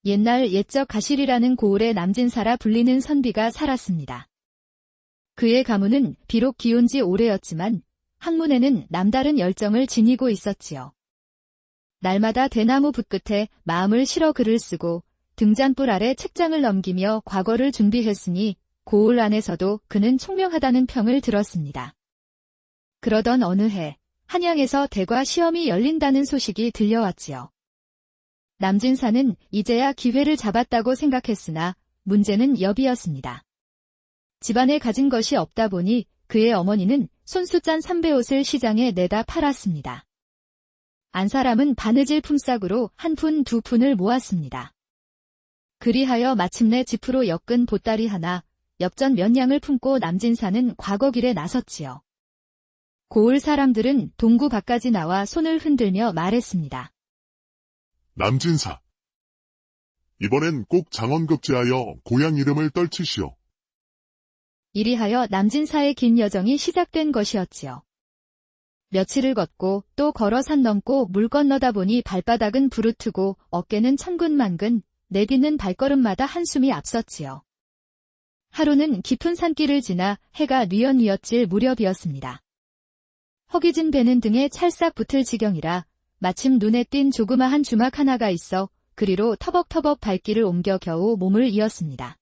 옛날 옛적 가실이라는 고을의 남진사라 불리는 선비가 살았습니다. 그의 가문은 비록 기온 지 오래였지만 학문에는 남다른 열정을 지니고 있었지요. 날마다 대나무 붓끝에 마음을 실어 글을 쓰고 등잔불 아래 책장을 넘기며 과거를 준비했으니 고을 안에서도 그는 총명하다는 평을 들었습니다. 그러던 어느 해 한양에서 대과 시험이 열린다는 소식이 들려왔지요. 남진사는 이제야 기회를 잡았다고 생각했으나 문제는 여비였습니다. 집안에 가진 것이 없다 보니 그의 어머니는 손수 짠 삼배옷을 시장에 내다 팔았습니다. 안 사람은 바느질 품삯으로 한 푼 두 푼을 모았습니다. 그리하여 마침내 집으로 엮은 보따리 하나, 엽전 몇 냥을 품고 남진사는 과거길에 나섰지요. 고을 사람들은 동구 밖까지 나와 손을 흔들며 말했습니다. 남진사, 이번엔 꼭 장원급제하여 고향 이름을 떨치시오. 이리하여 남진사의 긴 여정이 시작된 것이었지요. 며칠을 걷고 또 걸어 산 넘고 물 건너다 보니 발바닥은 부르트고 어깨는 천근만근, 내딛는 발걸음마다 한숨이 앞섰지요. 하루는 깊은 산길을 지나 해가 뉘엿뉘엿질 무렵이었습니다. 허기진 배는 등에 찰싹 붙을 지경이라 마침 눈에 띈 조그마한 주막 하나가 있어 그리로 터벅터벅 발길을 옮겨 겨우 몸을 이었습니다.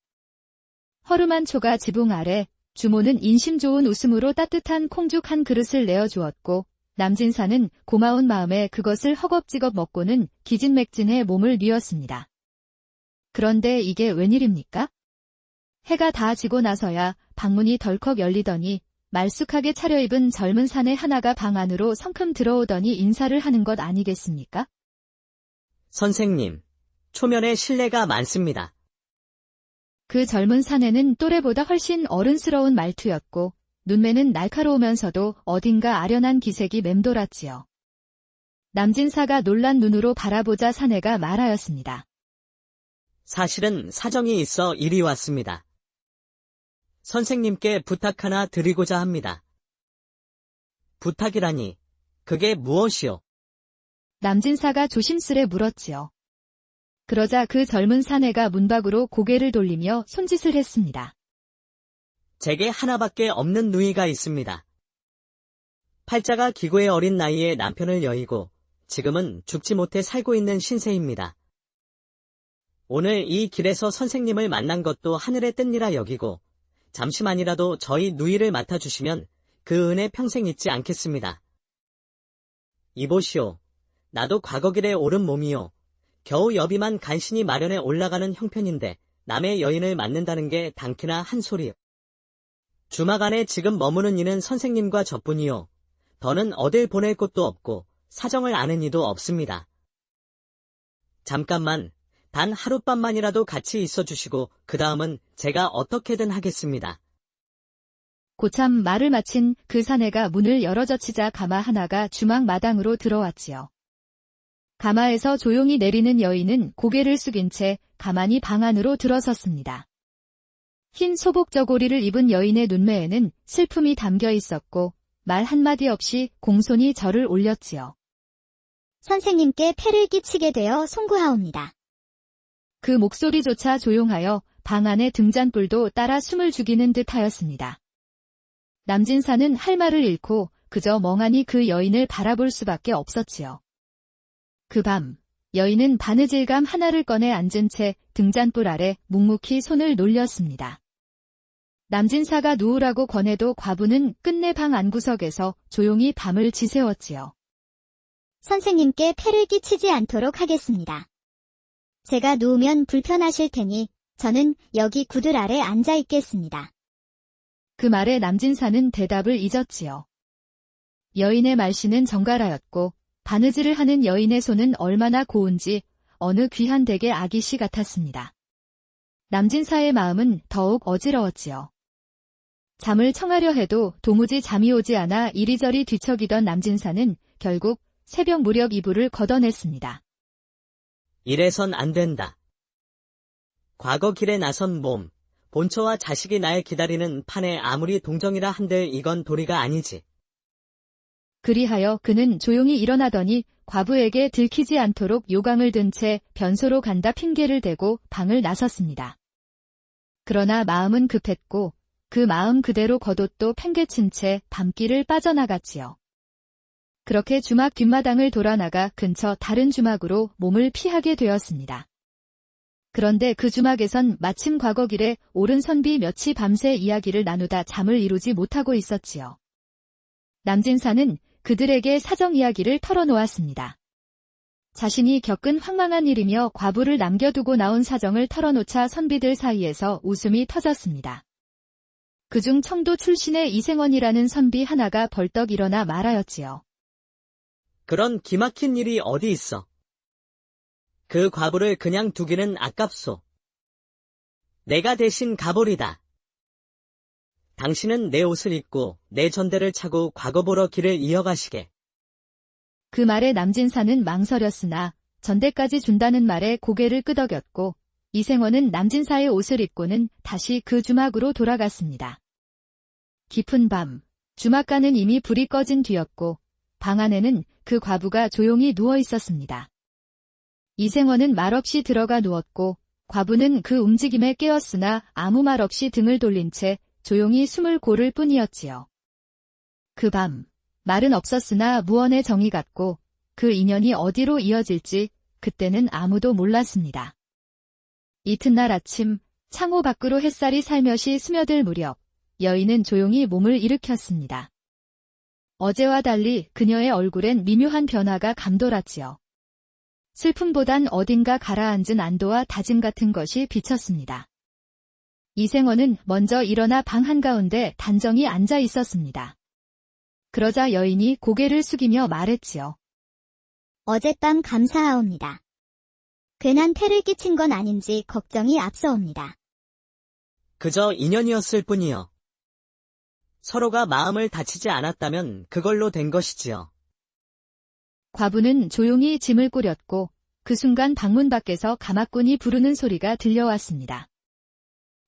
허름한 초가 지붕 아래 주모는 인심 좋은 웃음으로 따뜻한 콩죽 한 그릇을 내어주었고 남진사는 고마운 마음에 그것을 허겁지겁 먹고는 기진맥진해 몸을 뉘었습니다. 그런데 이게 웬일입니까? 해가 다 지고 나서야 방문이 덜컥 열리더니 말쑥하게 차려입은 젊은 사내 하나가 방 안으로 성큼 들어오더니 인사를 하는 것 아니겠습니까? 선생님, 초면에 실례가 많습니다. 그 젊은 사내는 또래보다 훨씬 어른스러운 말투였고 눈매는 날카로우면서도 어딘가 아련한 기색이 맴돌았지요. 남진사가 놀란 눈으로 바라보자 사내가 말하였습니다. 사실은 사정이 있어 이리 왔습니다. 선생님께 부탁 하나 드리고자 합니다. 부탁이라니, 그게 무엇이요? 남진사가 조심스레 물었지요. 그러자 그 젊은 사내가 문 밖으로 고개를 돌리며 손짓을 했습니다. 제게 하나밖에 없는 누이가 있습니다. 팔자가 기고의 어린 나이에 남편을 여의고 지금은 죽지 못해 살고 있는 신세입니다. 오늘 이 길에서 선생님을 만난 것도 하늘의 뜻이라 여기고 잠시만이라도 저희 누이를 맡아주시면 그 은혜 평생 잊지 않겠습니다. 이보시오. 나도 과거길에 오른 몸이요. 겨우 여비만 간신히 마련해 올라가는 형편인데 남의 여인을 맡는다는 게 당키나 한 소리요. 주막 안에 지금 머무는 이는 선생님과 저뿐이요. 더는 어딜 보낼 곳도 없고 사정을 아는 이도 없습니다. 잠깐만, 단 하룻밤만이라도 같이 있어주시고 그 다음은 제가 어떻게든 하겠습니다. 고참 말을 마친 그 사내가 문을 열어젖히자 가마 하나가 주막 마당으로 들어왔지요. 가마에서 조용히 내리는 여인은 고개를 숙인 채 가만히 방 안으로 들어섰습니다. 흰 소복 저고리를 입은 여인의 눈매에는 슬픔이 담겨 있었고 말 한마디 없이 공손히 절을 올렸지요. 선생님께 폐를 끼치게 되어 송구하옵니다. 그 목소리조차 조용하여 방 안의 등잔불도 따라 숨을 죽이는 듯 하였습니다. 남진사는 할 말을 잃고 그저 멍하니 그 여인을 바라볼 수밖에 없었지요. 그 밤, 여인은 바느질감 하나를 꺼내 앉은 채 등잔불 아래 묵묵히 손을 놀렸습니다. 남진사가 누우라고 권해도 과부는 끝내 방 안구석에서 조용히 밤을 지새웠지요. 선생님께 폐를 끼치지 않도록 하겠습니다. 제가 누우면 불편하실 테니 저는 여기 구들 아래 앉아 있겠습니다. 그 말에 남진사는 대답을 잊었지요. 여인의 말씨는 정갈하였고 바느질을 하는 여인의 손은 얼마나 고운지 어느 귀한 댁의 아기씨 같았습니다. 남진사의 마음은 더욱 어지러웠지요. 잠을 청하려 해도 도무지 잠이 오지 않아 이리저리 뒤척이던 남진사는 결국 새벽 무렵 이불을 걷어냈습니다. 이래선 안 된다. 과거 길에 나선 몸, 본처와 자식이 날 기다리는 판에 아무리 동정이라 한들 이건 도리가 아니지. 그리하여 그는 조용히 일어나더니 과부에게 들키지 않도록 요강을 든 채 변소로 간다 핑계를 대고 방을 나섰습니다. 그러나 마음은 급했고 그 마음 그대로 겉옷도 팽개친 채 밤길을 빠져나갔지요. 그렇게 주막 뒷마당을 돌아나가 근처 다른 주막으로 몸을 피하게 되었습니다. 그런데 그 주막에선 마침 과거 길에 옳은 선비 몇이 밤새 이야기를 나누다 잠을 이루지 못하고 있었지요. 남진사는 그들에게 사정 이야기를 털어놓았습니다. 자신이 겪은 황망한 일이며 과부를 남겨두고 나온 사정을 털어놓자 선비들 사이에서 웃음이 터졌습니다. 그중 청도 출신의 이생원이라는 선비 하나가 벌떡 일어나 말하였지요. 그런 기막힌 일이 어디 있어? 그 과부를 그냥 두기는 아깝소. 내가 대신 가보리다. 당신은 내 옷을 입고 내 전대를 차고 과거 보러 길을 이어가시게. 그 말에 남진사는 망설였으나 전대까지 준다는 말에 고개를 끄덕였고 이생원은 남진사의 옷을 입고는 다시 그 주막으로 돌아갔습니다. 깊은 밤, 주막가는 이미 불이 꺼진 뒤였고 방 안에는 그 과부가 조용히 누워 있었습니다. 이생원은 말없이 들어가 누웠고 과부는 그 움직임에 깨었으나 아무 말 없이 등을 돌린 채 조용히 숨을 고를 뿐이었지요. 그 밤, 말은 없었으나 무언의 정이 같고 그 인연이 어디로 이어질지 그때는 아무도 몰랐습니다. 이튿날 아침 창호 밖으로 햇살이 살며시 스며들 무렵 여인은 조용히 몸을 일으켰습니다. 어제와 달리 그녀의 얼굴엔 미묘한 변화가 감돌았지요. 슬픔보단 어딘가 가라앉은 안도와 다짐 같은 것이 비쳤습니다. 이생원은 먼저 일어나 방 한가운데 단정히 앉아 있었습니다. 그러자 여인이 고개를 숙이며 말했지요. 어젯밤 감사하옵니다. 괜한 패를 끼친 건 아닌지 걱정이 앞서옵니다. 그저 인연이었을 뿐이요. 서로가 마음을 다치지 않았다면 그걸로 된 것이지요. 과부는 조용히 짐을 꾸렸고 그 순간 방문 밖에서 가마꾼이 부르는 소리가 들려왔습니다.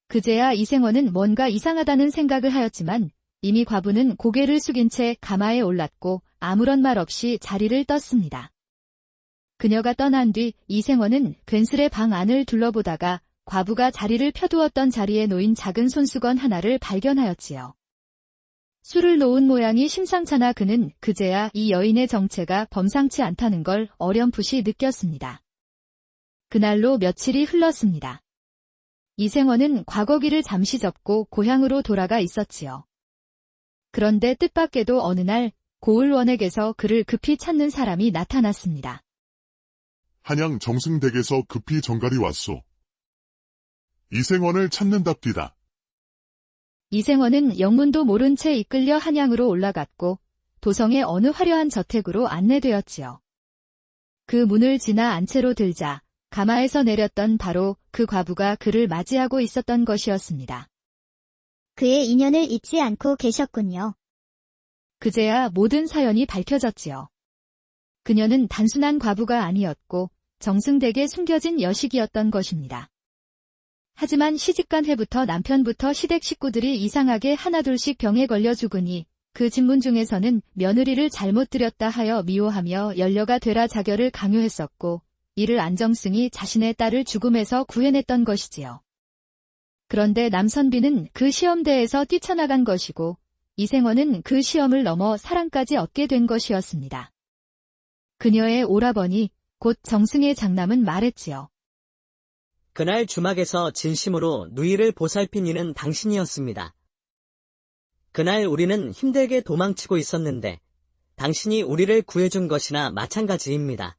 그제야 이생원은 뭔가 이상하다는 생각을 하였지만 이미 과부는 고개를 숙인 채 가마에 올랐고 아무런 말 없이 자리를 떴습니다. 그녀가 떠난 뒤 이생원은 괜스레 방 안을 둘러보다가 과부가 자리를 펴두었던 자리에 놓인 작은 손수건 하나를 발견하였지요. 술을 놓은 모양이 심상찮아 그는 그제야 이 여인의 정체가 범상치 않다는 걸 어렴풋이 느꼈습니다. 그날로 며칠이 흘렀습니다. 이생원은 과거 길을 잠시 접고 고향으로 돌아가 있었지요. 그런데 뜻밖에도 어느 날 고을원액에서 그를 급히 찾는 사람이 나타났습니다. 한양 정승댁에서 급히 정갈이 왔소. 이생원을 찾는답디다. 이생원은 영문도 모른 채 이끌려 한양으로 올라갔고 도성의 어느 화려한 저택으로 안내되었지요. 그 문을 지나 안채로 들자 가마에서 내렸던 바로 그 과부가 그를 맞이하고 있었던 것이었습니다. 그의 인연을 잊지 않고 계셨군요. 그제야 모든 사연이 밝혀졌지요. 그녀는 단순한 과부가 아니었고 정승댁에 숨겨진 여식이었던 것입니다. 하지만 시집간 해부터 남편부터 시댁 식구들이 이상하게 하나둘씩 병에 걸려 죽으니 그 집문 중에서는 며느리를 잘못 들였다 하여 미워하며 연려가 되라 자결을 강요했었고 이를 안정승이 자신의 딸을 죽음에서 구해냈던 것이지요. 그런데 남선비는 그 시험대에서 뛰쳐나간 것이고 이생원은 그 시험을 넘어 사랑까지 얻게 된 것이었습니다. 그녀의 오라버니 곧 정승의 장남은 말했지요. 그날 주막에서 진심으로 누이를 보살핀 이는 당신이었습니다. 그날 우리는 힘들게 도망치고 있었는데 당신이 우리를 구해준 것이나 마찬가지입니다.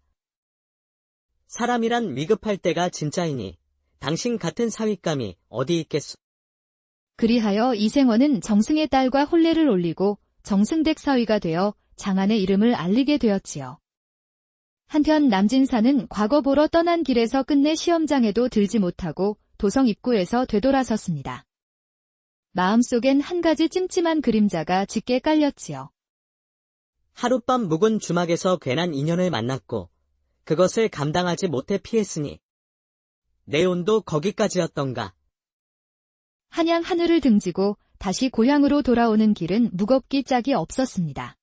사람이란 위급할 때가 진짜이니 당신 같은 사윗감이 어디 있겠소. 그리하여 이생원은 정승의 딸과 혼례를 올리고 정승댁 사위가 되어 장안의 이름을 알리게 되었지요. 한편 남진사는 과거 보러 떠난 길에서 끝내 시험장에도 들지 못하고 도성 입구에서 되돌아섰습니다. 마음속엔 한 가지 찜찜한 그림자가 짙게 깔렸지요. 하룻밤 묵은 주막에서 괜한 인연을 만났고 그것을 감당하지 못해 피했으니 내 운도 거기까지였던가. 한양 하늘을 등지고 다시 고향으로 돌아오는 길은 무겁기 짝이 없었습니다.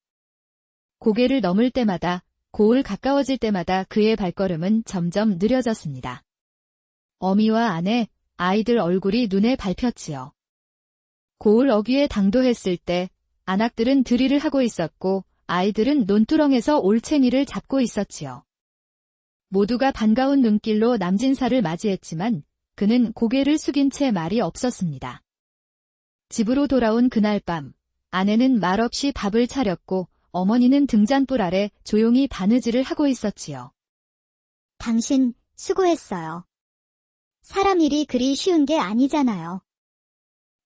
고개를 넘을 때마다, 고을 가까워질 때마다 그의 발걸음은 점점 느려졌습니다. 어미와 아내, 아이들 얼굴이 눈에 밟혔지요. 고을 어귀에 당도했을 때 안악들은 들이를 하고 있었고 아이들은 논두렁에서 올챙이를 잡고 있었지요. 모두가 반가운 눈길로 남진사를 맞이했지만 그는 고개를 숙인 채 말이 없었습니다. 집으로 돌아온 그날 밤, 아내는 말없이 밥을 차렸고 어머니는 등잔불 아래 조용히 바느질을 하고 있었지요. 당신 수고했어요. 사람 일이 그리 쉬운 게 아니잖아요.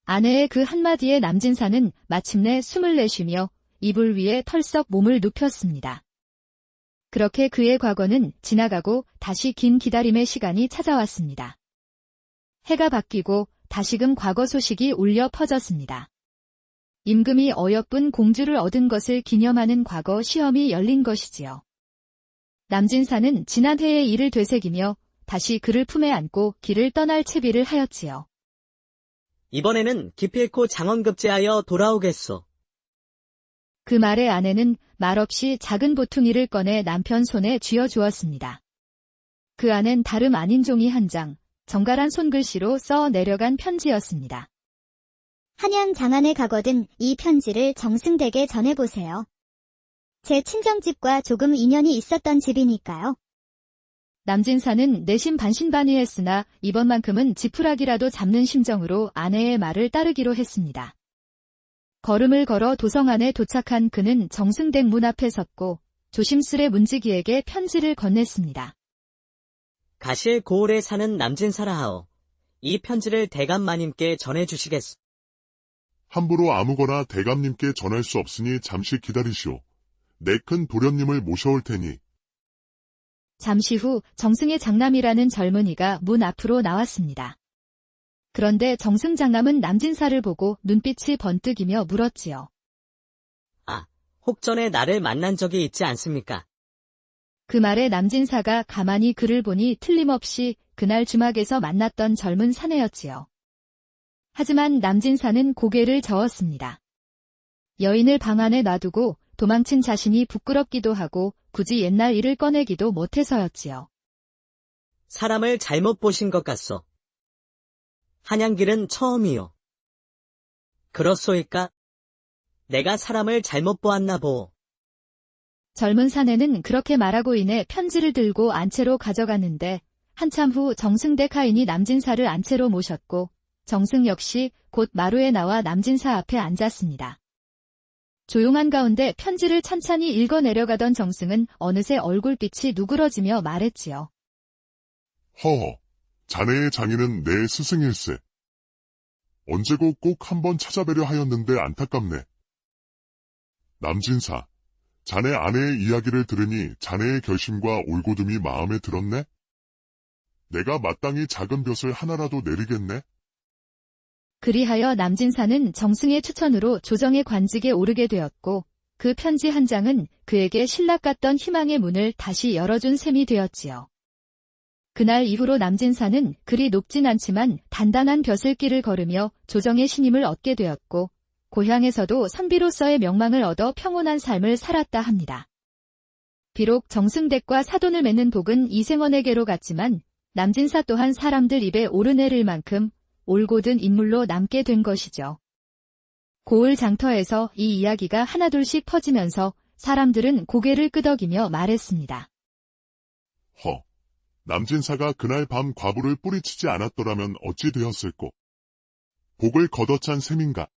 아내의 그 한마디에 남진사는 마침내 숨을 내쉬며 이불 위에 털썩 몸을 눕혔습니다. 그렇게 그의 과거는 지나가고 다시 긴 기다림의 시간이 찾아왔습니다. 해가 바뀌고 다시금 과거 소식이 울려 퍼졌습니다. 임금이 어여쁜 공주를 얻은 것을 기념하는 과거 시험이 열린 것이지요. 남진사는 지난 해의 일을 되새기며 다시 그를 품에 안고 길을 떠날 채비를 하였지요. 이번에는 기필코 장원급제하여 돌아오겠소. 그 말에 아내는 말없이 작은 보퉁이를 꺼내 남편 손에 쥐어주었습니다. 그 안엔 다름 아닌 종이 한 장, 정갈한 손글씨로 써 내려간 편지였습니다. 한양 장안에 가거든 이 편지를 정승댁에 전해보세요. 제 친정집과 조금 인연이 있었던 집이니까요. 남진사는 내심 반신반의했으나 이번만큼은 지푸라기라도 잡는 심정으로 아내의 말을 따르기로 했습니다. 걸음을 걸어 도성 안에 도착한 그는 정승댁 문 앞에 섰고 조심스레 문지기에게 편지를 건넸습니다. 가실 고을에 사는 남진사라 하오. 이 편지를 대감마님께 전해주시겠소. 함부로 아무거나 대감님께 전할 수 없으니 잠시 기다리시오. 내 큰 도련님을 모셔올 테니. 잠시 후 정승의 장남이라는 젊은이가 문 앞으로 나왔습니다. 그런데 정승 장남은 남진사를 보고 눈빛이 번뜩이며 물었지요. 아, 혹 전에 나를 만난 적이 있지 않습니까? 그 말에 남진사가 가만히 그를 보니 틀림없이 그날 주막에서 만났던 젊은 사내였지요. 하지만 남진사는 고개를 저었습니다. 여인을 방 안에 놔두고 도망친 자신이 부끄럽기도 하고 굳이 옛날 일을 꺼내기도 못해서였지요. 사람을 잘못 보신 것 같소. 한양길은 처음이요. 그렇소이까? 내가 사람을 잘못 보았나 보오. 젊은 사내는 그렇게 말하고 인해 편지를 들고 안채로 가져갔는데 한참 후 정승댁 하인이 남진사를 안채로 모셨고 정승 역시 곧 마루에 나와 남진사 앞에 앉았습니다. 조용한 가운데 편지를 찬찬히 읽어 내려가던 정승은 어느새 얼굴빛이 누그러지며 말했지요. 허허, 자네의 장인은 내 스승일세. 언제고 꼭 한번 찾아뵈려 하였는데 안타깝네. 남진사, 자네 아내의 이야기를 들으니 자네의 결심과 올고듬이 마음에 들었네? 내가 마땅히 작은 벼슬 하나라도 내리겠네? 그리하여 남진사는 정승의 추천으로 조정의 관직에 오르게 되었고 그 편지 한 장은 그에게 신락 같던 희망의 문을 다시 열어준 셈이 되었지요. 그날 이후로 남진사는 그리 높진 않지만 단단한 벼슬길을 걸으며 조정의 신임을 얻게 되었고 고향에서도 선비로서의 명망을 얻어 평온한 삶을 살았다 합니다. 비록 정승댁과 사돈을 맺는 복은 이생원에게로 갔지만 남진사 또한 사람들 입에 오르내릴 만큼 올곧은 인물로 남게 된 것이죠. 고을 장터에서 이 이야기가 하나둘씩 퍼지면서 사람들은 고개를 끄덕이며 말했습니다. 허, 남진사가 그날 밤 과부를 뿌리치지 않았더라면 어찌 되었을꼬? 복을 걷어찬 셈인가?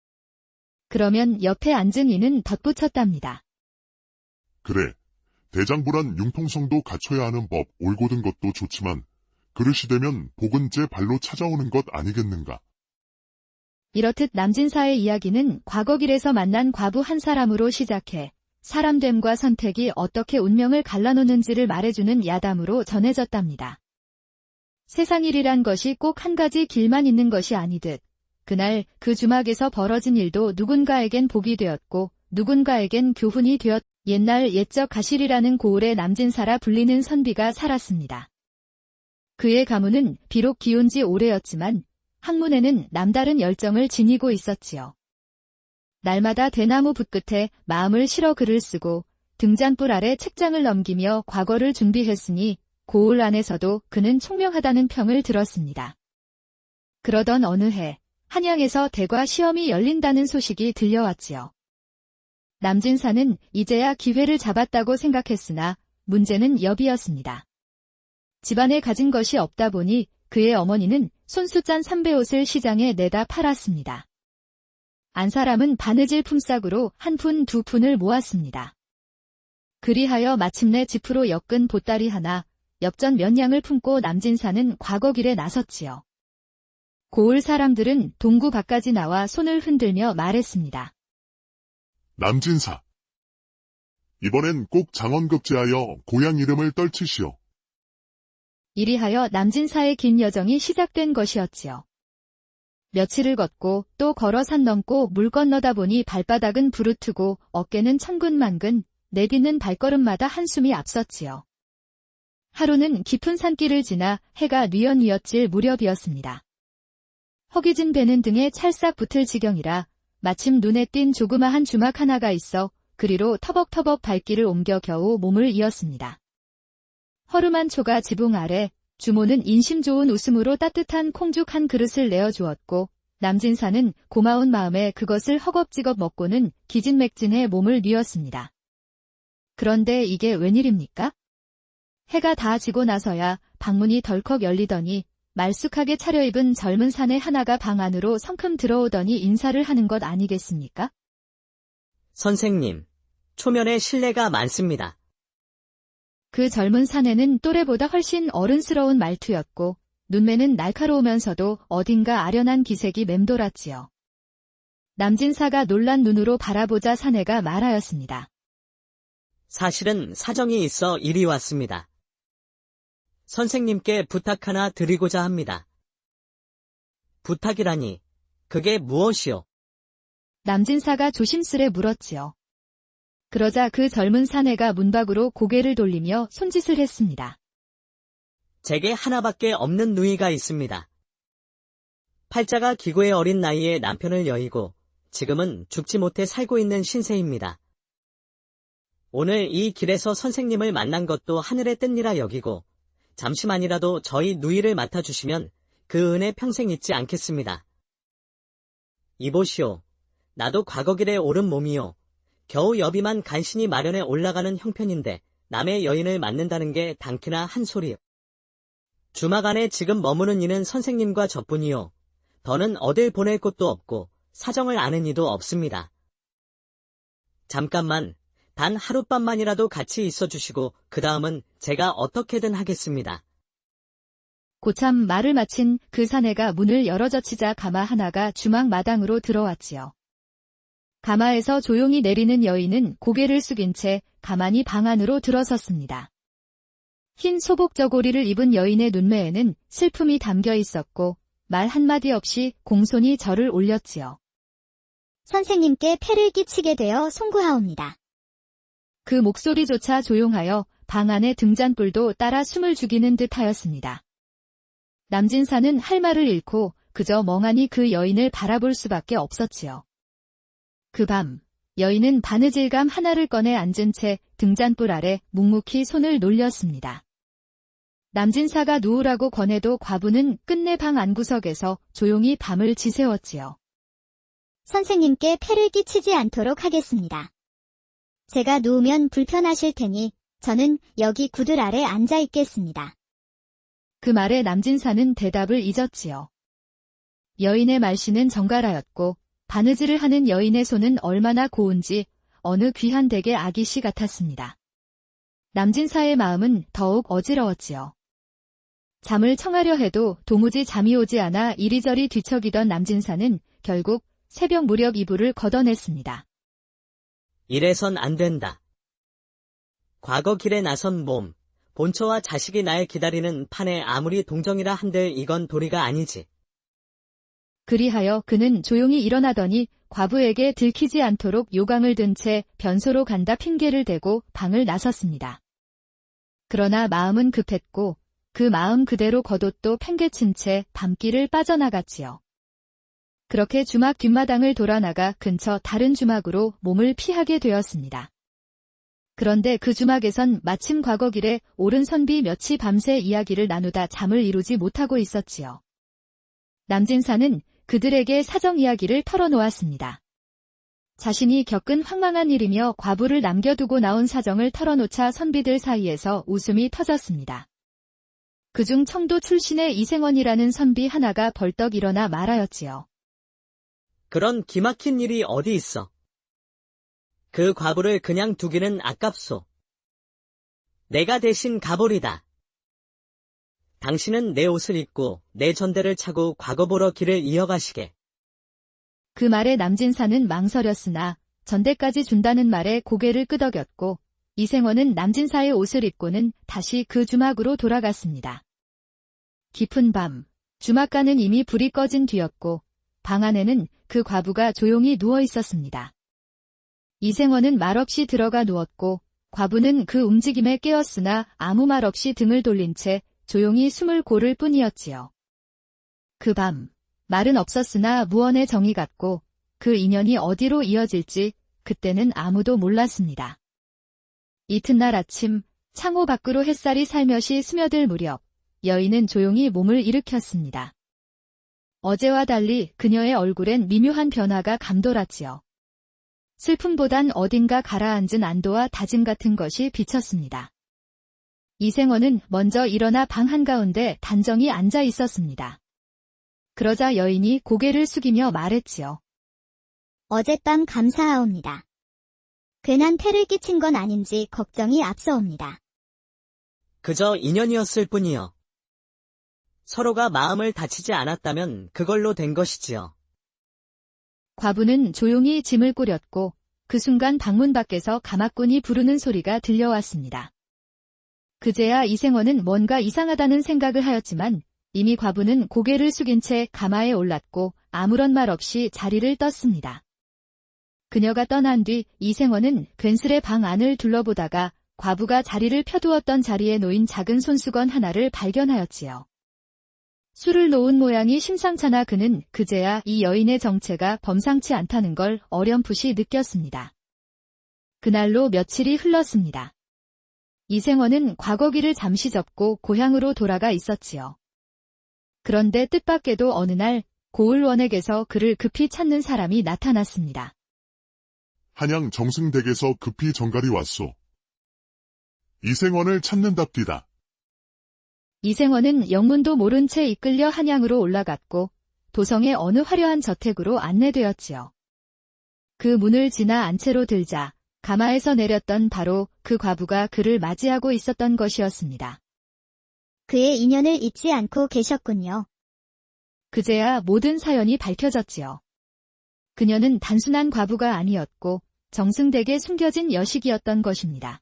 그러면 옆에 앉은 이는 덧붙였답니다. 그래, 대장부란 융통성도 갖춰야 하는 법, 올곧은 것도 좋지만 그릇이 되면 복은 제 발로 찾아오는 것 아니겠는가? 이렇듯 남진사의 이야기는 과거 길에서 만난 과부 한 사람으로 시작해 사람됨과 선택이 어떻게 운명을 갈라놓는지를 말해주는 야담으로 전해졌답니다. 세상 일이란 것이 꼭 한 가지 길만 있는 것이 아니듯 그날 그 주막에서 벌어진 일도 누군가에겐 복이 되었고 누군가에겐 교훈이 되었. 옛날 옛적 가실이라는 고을의 남진사라 불리는 선비가 살았습니다. 그의 가문은 비록 기온 지 오래였지만 학문에는 남다른 열정을 지니고 있었지요. 날마다 대나무 붓끝에 마음을 실어 글을 쓰고 등잔불 아래 책장을 넘기며 과거를 준비했으니 고을 안에서도 그는 총명하다는 평을 들었습니다. 그러던 어느 해 한양에서 대과 시험이 열린다는 소식이 들려왔지요. 남진사는 이제야 기회를 잡았다고 생각했으나 문제는 여비였습니다. 집안에 가진 것이 없다 보니 그의 어머니는 손수짠 삼배옷을 시장에 내다 팔았습니다. 안 사람은 바느질 품삯으로 한 푼 두 푼을 모았습니다. 그리하여 마침내 집으로 엮은 보따리 하나, 엽전 몇 냥을 품고 남진사는 과거길에 나섰지요. 고을 사람들은 동구 밖까지 나와 손을 흔들며 말했습니다. 남진사. 이번엔 꼭 장원급제하여 고향 이름을 떨치시오. 이리하여 남진사의 긴 여정이 시작된 것이었지요. 며칠을 걷고 또 걸어 산 넘고 물 건너다 보니 발바닥은 부르트고 어깨는 천근만근, 내딛는 발걸음마다 한숨이 앞섰지요. 하루는 깊은 산길을 지나 해가 뉘엿뉘엿질 무렵이었습니다. 허기진 배는 등에 찰싹 붙을 지경이라 마침 눈에 띈 조그마한 주막 하나가 있어 그리로 터벅터벅 발길을 옮겨 겨우 몸을 이었습니다. 허름한 초가 지붕 아래 주모는 인심 좋은 웃음으로 따뜻한 콩죽 한 그릇을 내어주었고 남진사는 고마운 마음에 그것을 허겁지겁 먹고는 기진맥진해 몸을 뉘었습니다. 그런데 이게 웬일입니까? 해가 다 지고 나서야 방문이 덜컥 열리더니 말쑥하게 차려입은 젊은 사내 하나가 방 안으로 성큼 들어오더니 인사를 하는 것 아니겠습니까? 선생님, 초면에 실례가 많습니다. 그 젊은 사내는 또래보다 훨씬 어른스러운 말투였고 눈매는 날카로우면서도 어딘가 아련한 기색이 맴돌았지요. 남진사가 놀란 눈으로 바라보자 사내가 말하였습니다. 사실은 사정이 있어 이리 왔습니다. 선생님께 부탁 하나 드리고자 합니다. 부탁이라니, 그게 무엇이오? 남진사가 조심스레 물었지요. 그러자 그 젊은 사내가 문밖으로 고개를 돌리며 손짓을 했습니다. 제게 하나밖에 없는 누이가 있습니다. 팔자가 기고의 어린 나이에 남편을 여의고 지금은 죽지 못해 살고 있는 신세입니다. 오늘 이 길에서 선생님을 만난 것도 하늘의 뜻이라 여기고 잠시만이라도 저희 누이를 맡아주시면 그 은혜 평생 잊지 않겠습니다. 이보시오. 나도 과거길에 오른 몸이요. 겨우 여비만 간신히 마련해 올라가는 형편인데 남의 여인을 맡는다는 게 당키나 한 소리요. 주막 안에 지금 머무는 이는 선생님과 저뿐이요. 더는 어딜 보낼 곳도 없고 사정을 아는 이도 없습니다. 잠깐만, 단 하룻밤만이라도 같이 있어주시고 그 다음은 제가 어떻게든 하겠습니다. 고참 말을 마친 그 사내가 문을 열어젖히자 가마 하나가 주막 마당으로 들어왔지요. 가마에서 조용히 내리는 여인은 고개를 숙인 채 가만히 방 안으로 들어섰습니다. 흰 소복 저고리를 입은 여인의 눈매에는 슬픔이 담겨 있었고 말 한마디 없이 공손히 절을 올렸지요. 선생님께 폐를 끼치게 되어 송구하옵니다. 그 목소리조차 조용하여 방 안의 등잔불도 따라 숨을 죽이는 듯하였습니다. 남진사는 할 말을 잃고 그저 멍하니 그 여인을 바라볼 수밖에 없었지요. 그 밤 여인은 바느질감 하나를 꺼내 앉은 채 등잔불 아래 묵묵히 손을 놀렸습니다. 남진사가 누우라고 권해도 과부는 끝내 방 안구석에서 조용히 밤을 지새웠지요. 선생님께 폐를 끼치지 않도록 하겠습니다. 제가 누우면 불편하실 테니 저는 여기 구들 아래 앉아 있겠습니다. 그 말에 남진사는 대답을 잊었지요. 여인의 말씨는 정갈하였고 바느질을 하는 여인의 손은 얼마나 고운지 어느 귀한 댁의 아기씨 같았습니다. 남진사의 마음은 더욱 어지러웠지요. 잠을 청하려 해도 도무지 잠이 오지 않아 이리저리 뒤척이던 남진사는 결국 새벽 무렵 이불을 걷어냈습니다. 이래선 안 된다. 과거 길에 나선 몸, 본처와 자식이 날 기다리는 판에 아무리 동정이라 한들 이건 도리가 아니지. 그리하여 그는 조용히 일어나더니 과부에게 들키지 않도록 요강을 든 채 변소로 간다 핑계를 대고 방을 나섰습니다. 그러나 마음은 급했고 그 마음 그대로 겉옷도 팽개친 채 밤길을 빠져나갔지요. 그렇게 주막 뒷마당을 돌아나가 근처 다른 주막으로 몸을 피하게 되었습니다. 그런데 그 주막에선 마침 과거 길에 옳은 선비 몇이 밤새 이야기를 나누다 잠을 이루지 못하고 있었지요. 남진사는 그들에게 사정 이야기를 털어놓았습니다. 자신이 겪은 황망한 일이며 과부를 남겨두고 나온 사정을 털어놓자 선비들 사이에서 웃음이 터졌습니다. 그중 청도 출신의 이생원이라는 선비 하나가 벌떡 일어나 말하였지요. 그런 기막힌 일이 어디 있어? 그 과부를 그냥 두기는 아깝소. 내가 대신 가보리다. 당신은 내 옷을 입고 내 전대를 차고 과거 보러 길을 이어가시게. 그 말에 남진사는 망설였으나 전대까지 준다는 말에 고개를 끄덕였고 이생원은 남진사의 옷을 입고는 다시 그 주막으로 돌아갔습니다. 깊은 밤, 주막가는 이미 불이 꺼진 뒤였고 방 안에는 그 과부가 조용히 누워 있었습니다. 이생원은 말없이 들어가 누웠고 과부는 그 움직임에 깨었으나 아무 말 없이 등을 돌린 채 조용히 숨을 고를 뿐이었지요. 그 밤, 말은 없었으나 무언의 정이 같고 그 인연이 어디로 이어질지 그때는 아무도 몰랐습니다. 이튿날 아침 창호 밖으로 햇살이 살며시 스며들 무렵 여인은 조용히 몸을 일으켰습니다. 어제와 달리 그녀의 얼굴엔 미묘한 변화가 감돌았지요. 슬픔보단 어딘가 가라앉은 안도와 다짐 같은 것이 비쳤습니다. 이생원은 먼저 일어나 방 한가운데 단정히 앉아 있었습니다. 그러자 여인이 고개를 숙이며 말했지요. 어젯밤 감사하옵니다. 괜한 패를 끼친 건 아닌지 걱정이 앞서옵니다. 그저 인연이었을 뿐이요. 서로가 마음을 다치지 않았다면 그걸로 된 것이지요. 과부는 조용히 짐을 꾸렸고 그 순간 방문 밖에서 가마꾼이 부르는 소리가 들려왔습니다. 그제야 이생원은 뭔가 이상하다는 생각을 하였지만 이미 과부는 고개를 숙인 채 가마에 올랐고 아무런 말 없이 자리를 떴습니다. 그녀가 떠난 뒤 이생원은 괜스레 방 안을 둘러보다가 과부가 자리를 펴두었던 자리에 놓인 작은 손수건 하나를 발견하였지요. 술을 놓은 모양이 심상찮아 그는 그제야 이 여인의 정체가 범상치 않다는 걸 어렴풋이 느꼈습니다. 그날로 며칠이 흘렀습니다. 이생원은 과거기를 잠시 접고 고향으로 돌아가 있었지요. 그런데 뜻밖에도 어느 날 고을원액에서 그를 급히 찾는 사람이 나타났습니다. 한양 정승댁에서 급히 정갈이 왔소. 이생원을 찾는답디다. 이생원은 영문도 모른 채 이끌려 한양으로 올라갔고 도성의 어느 화려한 저택으로 안내되었지요. 그 문을 지나 안채로 들자 가마에서 내렸던 바로 그 과부가 그를 맞이하고 있었던 것이었습니다. 그의 인연을 잊지 않고 계셨군요. 그제야 모든 사연이 밝혀졌지요. 그녀는 단순한 과부가 아니었고 정승댁에 숨겨진 여식이었던 것입니다.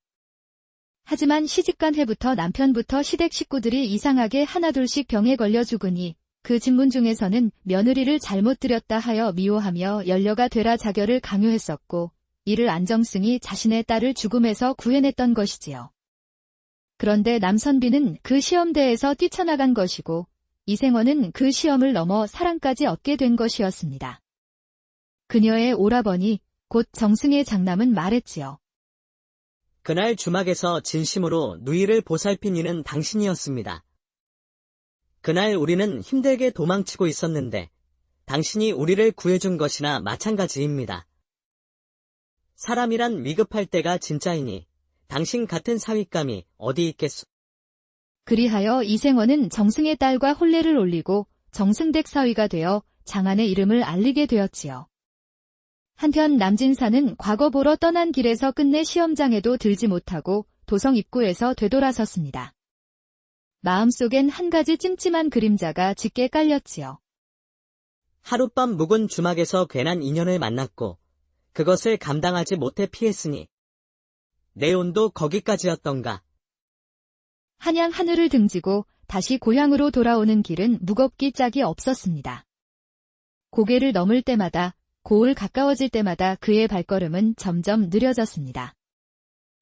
하지만 시집간 해부터 남편부터 시댁 식구들이 이상하게 하나둘씩 병에 걸려 죽으니 그 진문 중에서는 며느리를 잘못 들였다 하여 미워하며 연려가 되라 자결을 강요했었고 이를 안정승이 자신의 딸을 죽음에서 구해냈던 것이지요. 그런데 남선비는 그 시험대에서 뛰쳐나간 것이고 이생원은 그 시험을 넘어 사랑까지 얻게 된 것이었습니다. 그녀의 오라버니 곧 정승의 장남은 말했지요. 그날 주막에서 진심으로 누이를 보살핀 이는 당신이었습니다. 그날 우리는 힘들게 도망치고 있었는데 당신이 우리를 구해준 것이나 마찬가지입니다. 사람이란 위급할 때가 진짜이니 당신 같은 사윗감이 어디 있겠소. 그리하여 이생원은 정승의 딸과 혼례를 올리고 정승댁 사위가 되어 장안의 이름을 알리게 되었지요. 한편 남진사는 과거 보러 떠난 길에서 끝내 시험장에도 들지 못하고 도성 입구에서 되돌아섰습니다. 마음속엔 한 가지 찜찜한 그림자가 짙게 깔렸지요. 하룻밤 묵은 주막에서 괜한 인연을 만났고 그것을 감당하지 못해 피했으니 내 온도 거기까지였던가. 한양 하늘을 등지고 다시 고향으로 돌아오는 길은 무겁기 짝이 없었습니다. 고개를 넘을 때마다 고을 가까워질 때마다 그의 발걸음은 점점 느려졌습니다.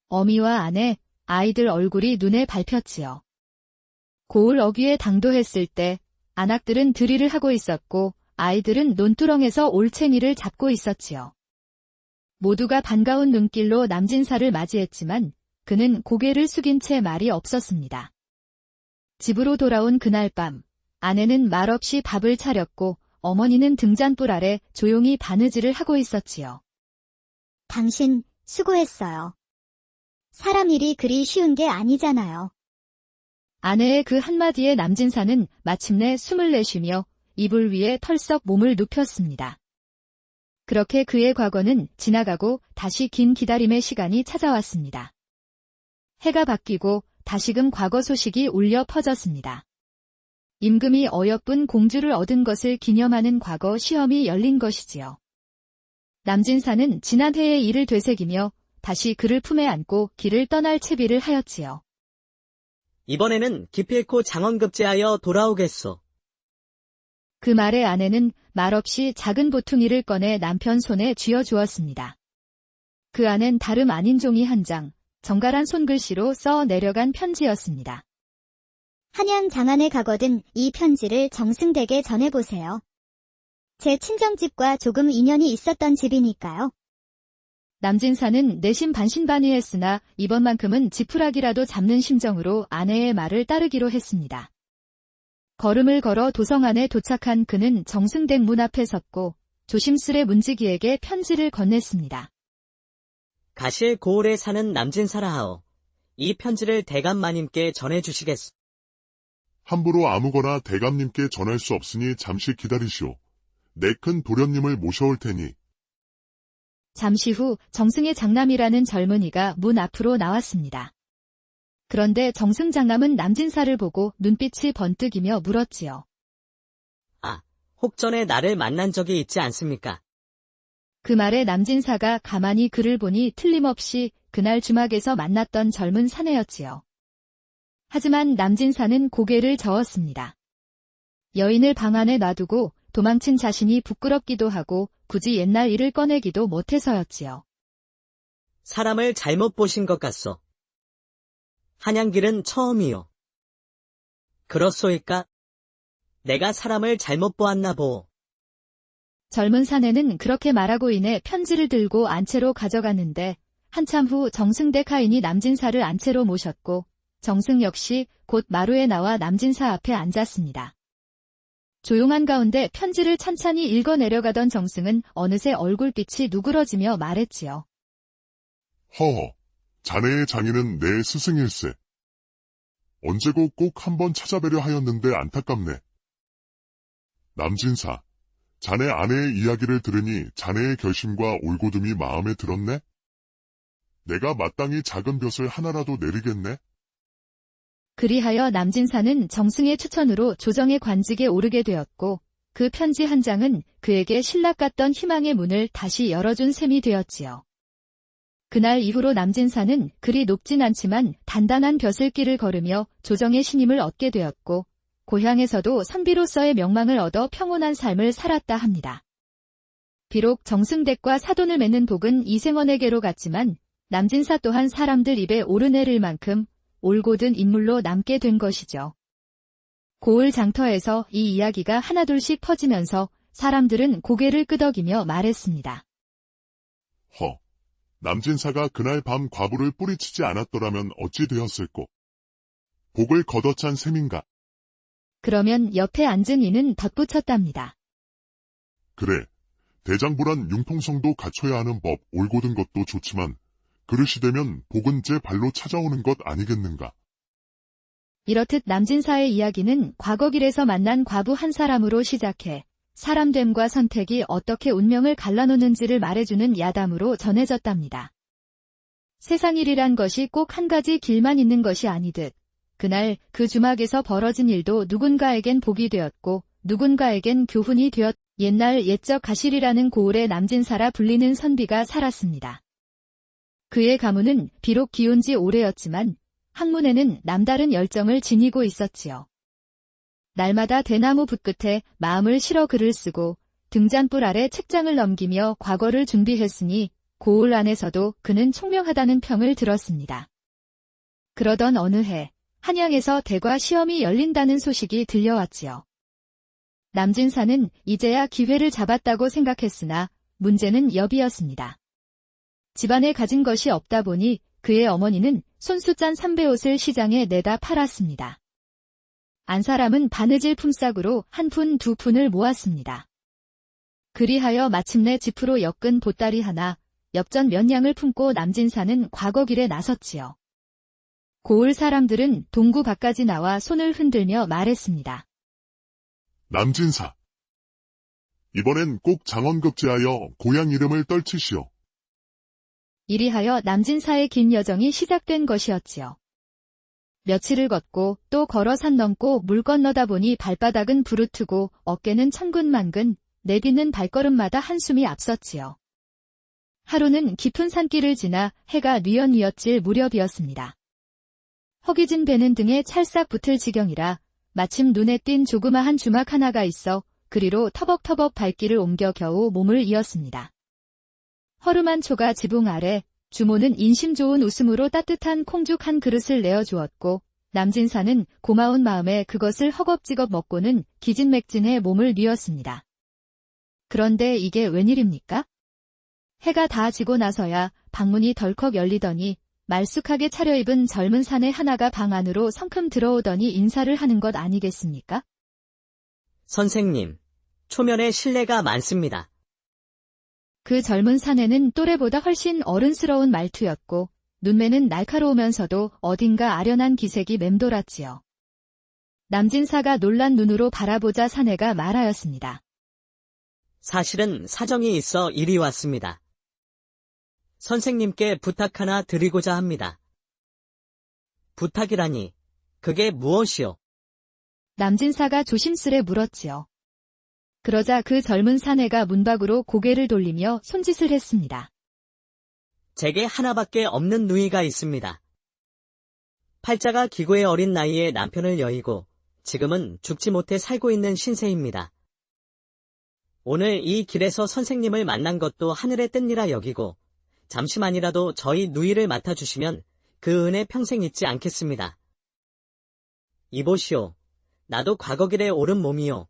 어미와 아내, 아이들 얼굴이 눈에 밟혔지요. 고을 어귀에 당도했을 때 안악들은 드릴을 하고 있었고 아이들은 논두렁에서 올챙이를 잡고 있었지요. 모두가 반가운 눈길로 남진사를 맞이했지만 그는 고개를 숙인 채 말이 없었습니다. 집으로 돌아온 그날 밤, 아내는 말없이 밥을 차렸고 어머니는 등잔불 아래 조용히 바느질을 하고 있었지요. 당신 수고했어요. 사람 일이 그리 쉬운 게 아니잖아요. 아내의 그 한마디에 남진사는 마침내 숨을 내쉬며 이불 위에 털썩 몸을 눕혔습니다. 그렇게 그의 과거는 지나가고 다시 긴 기다림의 시간이 찾아왔습니다. 해가 바뀌고 다시금 과거 소식이 울려 퍼졌습니다. 임금이 어여쁜 공주를 얻은 것을 기념하는 과거 시험이 열린 것이지요. 남진사는 지난 해의 일을 되새기며 다시 그를 품에 안고 길을 떠날 채비를 하였지요. 이번에는 기필코 장원급제하여 돌아오겠소. 그 말에 아내는 말없이 작은 보퉁이를 꺼내 남편 손에 쥐어주었습니다. 그 안엔 다름 아닌 종이 한 장, 정갈한 손글씨로 써 내려간 편지였습니다. 한양 장안에 가거든 이 편지를 정승댁에 전해보세요. 제 친정집과 조금 인연이 있었던 집이니까요. 남진사는 내심 반신반의했으나 이번만큼은 지푸라기라도 잡는 심정으로 아내의 말을 따르기로 했습니다. 걸음을 걸어 도성 안에 도착한 그는 정승댁 문 앞에 섰고 조심스레 문지기에게 편지를 건넸습니다. 가실 고을에 사는 남진사라 하오. 이 편지를 대감마님께 전해주시겠소. 함부로 아무거나 대감님께 전할 수 없으니 잠시 기다리시오. 내 큰 도련님을 모셔올 테니. 잠시 후 정승의 장남이라는 젊은이가 문 앞으로 나왔습니다. 그런데 정승 장남은 남진사를 보고 눈빛이 번뜩이며 물었지요. 아, 혹전에 나를 만난 적이 있지 않습니까? 그 말에 남진사가 가만히 그를 보니 틀림없이 그날 주막에서 만났던 젊은 사내였지요. 하지만 남진사는 고개를 저었습니다. 여인을 방 안에 놔두고 도망친 자신이 부끄럽기도 하고 굳이 옛날 일을 꺼내기도 못해서였지요. 사람을 잘못 보신 것 같소. 한양길은 처음이요. 그렇소이까? 내가 사람을 잘못 보았나 보오. 젊은 사내는 그렇게 말하고 인해 편지를 들고 안채로 가져갔는데 한참 후 정승댁 하인이 남진사를 안채로 모셨고 정승 역시 곧 마루에 나와 남진사 앞에 앉았습니다. 조용한 가운데 편지를 찬찬히 읽어 내려가던 정승은 어느새 얼굴빛이 누그러지며 말했지요. 허허, 자네의 장인은 내 스승일세. 언제고 꼭 한번 찾아뵈려 하였는데 안타깝네. 남진사, 자네 아내의 이야기를 들으니 자네의 결심과 올고듬이 마음에 들었네? 내가 마땅히 작은 벼슬 하나라도 내리겠네? 그리하여 남진사는 정승의 추천으로 조정의 관직에 오르게 되었고 그 편지 한 장은 그에게 신락 같던 희망의 문을 다시 열어준 셈이 되었지요. 그날 이후로 남진사는 그리 높진 않지만 단단한 벼슬길을 걸으며 조정의 신임을 얻게 되었고 고향에서도 선비로서의 명망을 얻어 평온한 삶을 살았다 합니다. 비록 정승댁과 사돈을 맺는 복은 이생원에게로 갔지만 남진사 또한 사람들 입에 오르내릴 만큼 올곧은 인물로 남게 된 것이죠. 고을 장터에서 이 이야기가 하나둘씩 퍼지면서 사람들은 고개를 끄덕이며 말했습니다. 허, 남진사가 그날 밤 과부를 뿌리치지 않았더라면 어찌 되었을꼬? 복을 걷어찬 셈인가? 그러면 옆에 앉은 이는 덧붙였답니다. 그래, 대장부란 융통성도 갖춰야 하는 법, 올곧은 것도 좋지만 그릇이 되면 복은 제 발로 찾아오는 것 아니겠는가? 이렇듯 남진사의 이야기는 과거길에서 만난 과부 한 사람으로 시작해 사람됨과 선택이 어떻게 운명을 갈라놓는지를 말해주는 야담으로 전해졌답니다. 세상 일이란 것이 꼭 한 가지 길만 있는 것이 아니듯 그날 그 주막에서 벌어진 일도 누군가에겐 복이 되었고 누군가에겐 교훈이 되었. 옛날 옛적 가실이라는 고을의 남진사라 불리는 선비가 살았습니다. 그의 가문은 비록 기온 지 오래였지만 학문에는 남다른 열정을 지니고 있었지요. 날마다 대나무 붓끝에 마음을 실어 글을 쓰고 등잔불 아래 책장을 넘기며 과거를 준비했으니 고을 안에서도 그는 총명하다는 평을 들었습니다. 그러던 어느 해 한양에서 대과 시험이 열린다는 소식이 들려왔지요. 남진사는 이제야 기회를 잡았다고 생각했으나 문제는 여비였습니다. 집안에 가진 것이 없다 보니 그의 어머니는 손수짠 삼배옷을 시장에 내다 팔았습니다. 안 사람은 바느질 품삯으로 한 푼, 두 푼을 모았습니다. 그리하여 마침내 집으로 엮은 보따리 하나, 엽전 몇 냥을 품고 남진사는 과거길에 나섰지요. 고을 사람들은 동구 밖까지 나와 손을 흔들며 말했습니다. 남진사. 이번엔 꼭 장원급제하여 고향 이름을 떨치시오. 이리하여 남진사의 긴 여정이 시작된 것이었지요. 며칠을 걷고 또 걸어 산 넘고 물 건너다 보니 발바닥은 부르트고 어깨는 천근만근, 내딛는 발걸음마다 한숨이 앞섰지요. 하루는 깊은 산길을 지나 해가 뉘엿뉘엿질 무렵이었습니다. 허기진 배는 등에 찰싹 붙을 지경이라 마침 눈에 띈 조그마한 주막 하나가 있어 그리로 터벅터벅 발길을 옮겨 겨우 몸을 이었습니다. 허름한 초가 지붕 아래 주모는 인심 좋은 웃음으로 따뜻한 콩죽 한 그릇을 내어주었고 남진사는 고마운 마음에 그것을 허겁지겁 먹고는 기진맥진해 몸을 뉘었습니다. 그런데 이게 웬일입니까? 해가 다 지고 나서야 방문이 덜컥 열리더니 말쑥하게 차려입은 젊은 사내 하나가 방 안으로 성큼 들어오더니 인사를 하는 것 아니겠습니까? 선생님, 초면에 실례가 많습니다. 그 젊은 사내는 또래보다 훨씬 어른스러운 말투였고 눈매는 날카로우면서도 어딘가 아련한 기색이 맴돌았지요. 남진사가 놀란 눈으로 바라보자 사내가 말하였습니다. 사실은 사정이 있어 이리 왔습니다. 선생님께 부탁 하나 드리고자 합니다. 부탁이라니, 그게 무엇이오? 남진사가 조심스레 물었지요. 그러자 그 젊은 사내가 문밖으로 고개를 돌리며 손짓을 했습니다. 제게 하나밖에 없는 누이가 있습니다. 팔자가 기고의 어린 나이에 남편을 여의고 지금은 죽지 못해 살고 있는 신세입니다. 오늘 이 길에서 선생님을 만난 것도 하늘의 뜻이라 여기고 잠시만이라도 저희 누이를 맡아주시면 그 은혜 평생 잊지 않겠습니다. 이보시오. 나도 과거길에 오른 몸이요.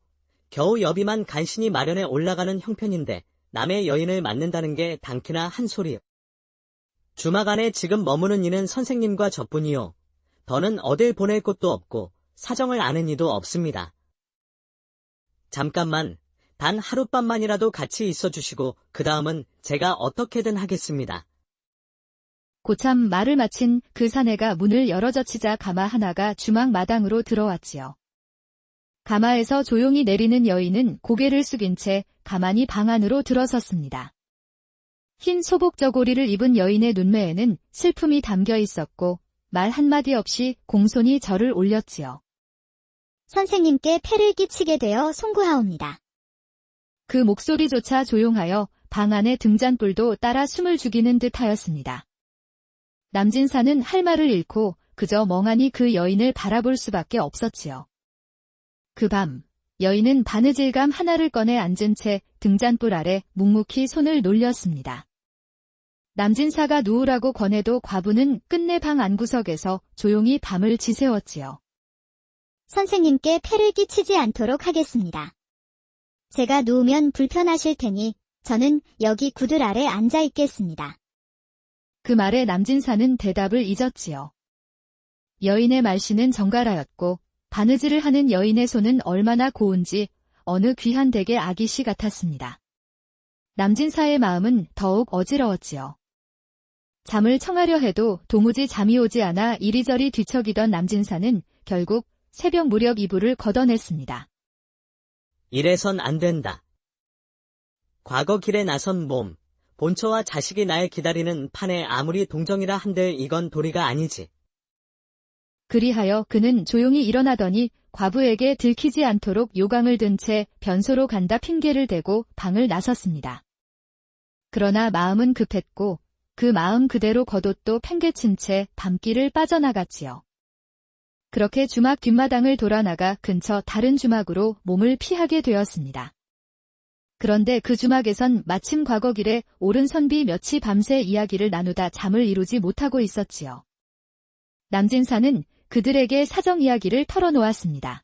겨우 여비만 간신히 마련해 올라가는 형편인데 남의 여인을 맡는다는 게 당키나 한 소리요. 주막 안에 지금 머무는 이는 선생님과 저뿐이요. 더는 어딜 보낼 곳도 없고 사정을 아는 이도 없습니다. 잠깐만, 단 하룻밤만이라도 같이 있어주시고 그 다음은 제가 어떻게든 하겠습니다. 고참 말을 마친 그 사내가 문을 열어젖히자 가마 하나가 주막 마당으로 들어왔지요. 가마에서 조용히 내리는 여인은 고개를 숙인 채 가만히 방 안으로 들어섰습니다. 흰 소복 저고리를 입은 여인의 눈매에는 슬픔이 담겨 있었고 말 한마디 없이 공손히 절을 올렸지요. 선생님께 폐를 끼치게 되어 송구하옵니다. 그 목소리조차 조용하여 방 안의 등잔불도 따라 숨을 죽이는 듯하였습니다. 남진사는 할 말을 잃고 그저 멍하니 그 여인을 바라볼 수밖에 없었지요. 그 밤, 여인은 바느질감 하나를 꺼내 앉은 채 등잔불 아래 묵묵히 손을 놀렸습니다. 남진사가 누우라고 권해도 과부는 끝내 방 안구석에서 조용히 밤을 지새웠지요. 선생님께 폐를 끼치지 않도록 하겠습니다. 제가 누우면 불편하실 테니 저는 여기 구들 아래 앉아 있겠습니다. 그 말에 남진사는 대답을 잊었지요. 여인의 말씨는 정갈하였고 바느질을 하는 여인의 손은 얼마나 고운지 어느 귀한 댁의 아기씨 같았습니다. 남진사의 마음은 더욱 어지러웠지요. 잠을 청하려 해도 도무지 잠이 오지 않아 이리저리 뒤척이던 남진사는 결국 새벽 무렵 이불을 걷어냈습니다. 이래선 안 된다. 과거 길에 나선 몸, 본처와 자식이 날 기다리는 판에 아무리 동정이라 한들 이건 도리가 아니지. 그리하여 그는 조용히 일어나더니 과부에게 들키지 않도록 요강을 든 채 변소로 간다 핑계를 대고 방을 나섰습니다. 그러나 마음은 급했고 그 마음 그대로 겉옷도 팽개친 채 밤길을 빠져나갔지요. 그렇게 주막 뒷마당을 돌아나가 근처 다른 주막으로 몸을 피하게 되었습니다. 그런데 그 주막에선 마침 과거길에 오른 선비 몇이 밤새 이야기를 나누다 잠을 이루지 못하고 있었지요. 남진사는 그들에게 사정 이야기를 털어놓았습니다.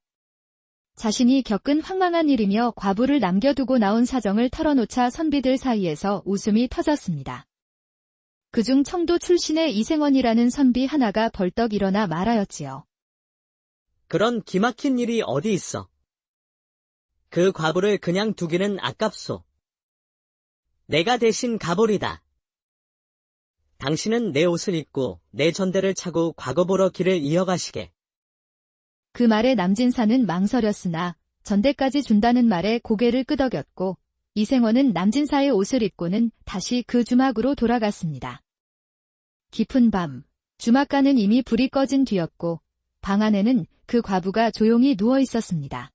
자신이 겪은 황망한 일이며 과부를 남겨두고 나온 사정을 털어놓자 선비들 사이에서 웃음이 터졌습니다. 그중 청도 출신의 이생원이라는 선비 하나가 벌떡 일어나 말하였지요. 그런 기막힌 일이 어디 있어. 그 과부를 그냥 두기는 아깝소. 내가 대신 가보리다. 당신은 내 옷을 입고 내 전대를 차고 과거 보러 길을 이어가시게. 그 말에 남진사는 망설였으나 전대까지 준다는 말에 고개를 끄덕였고 이생원은 남진사의 옷을 입고는 다시 그 주막으로 돌아갔습니다. 깊은 밤, 주막가는 이미 불이 꺼진 뒤였고 방 안에는 그 과부가 조용히 누워 있었습니다.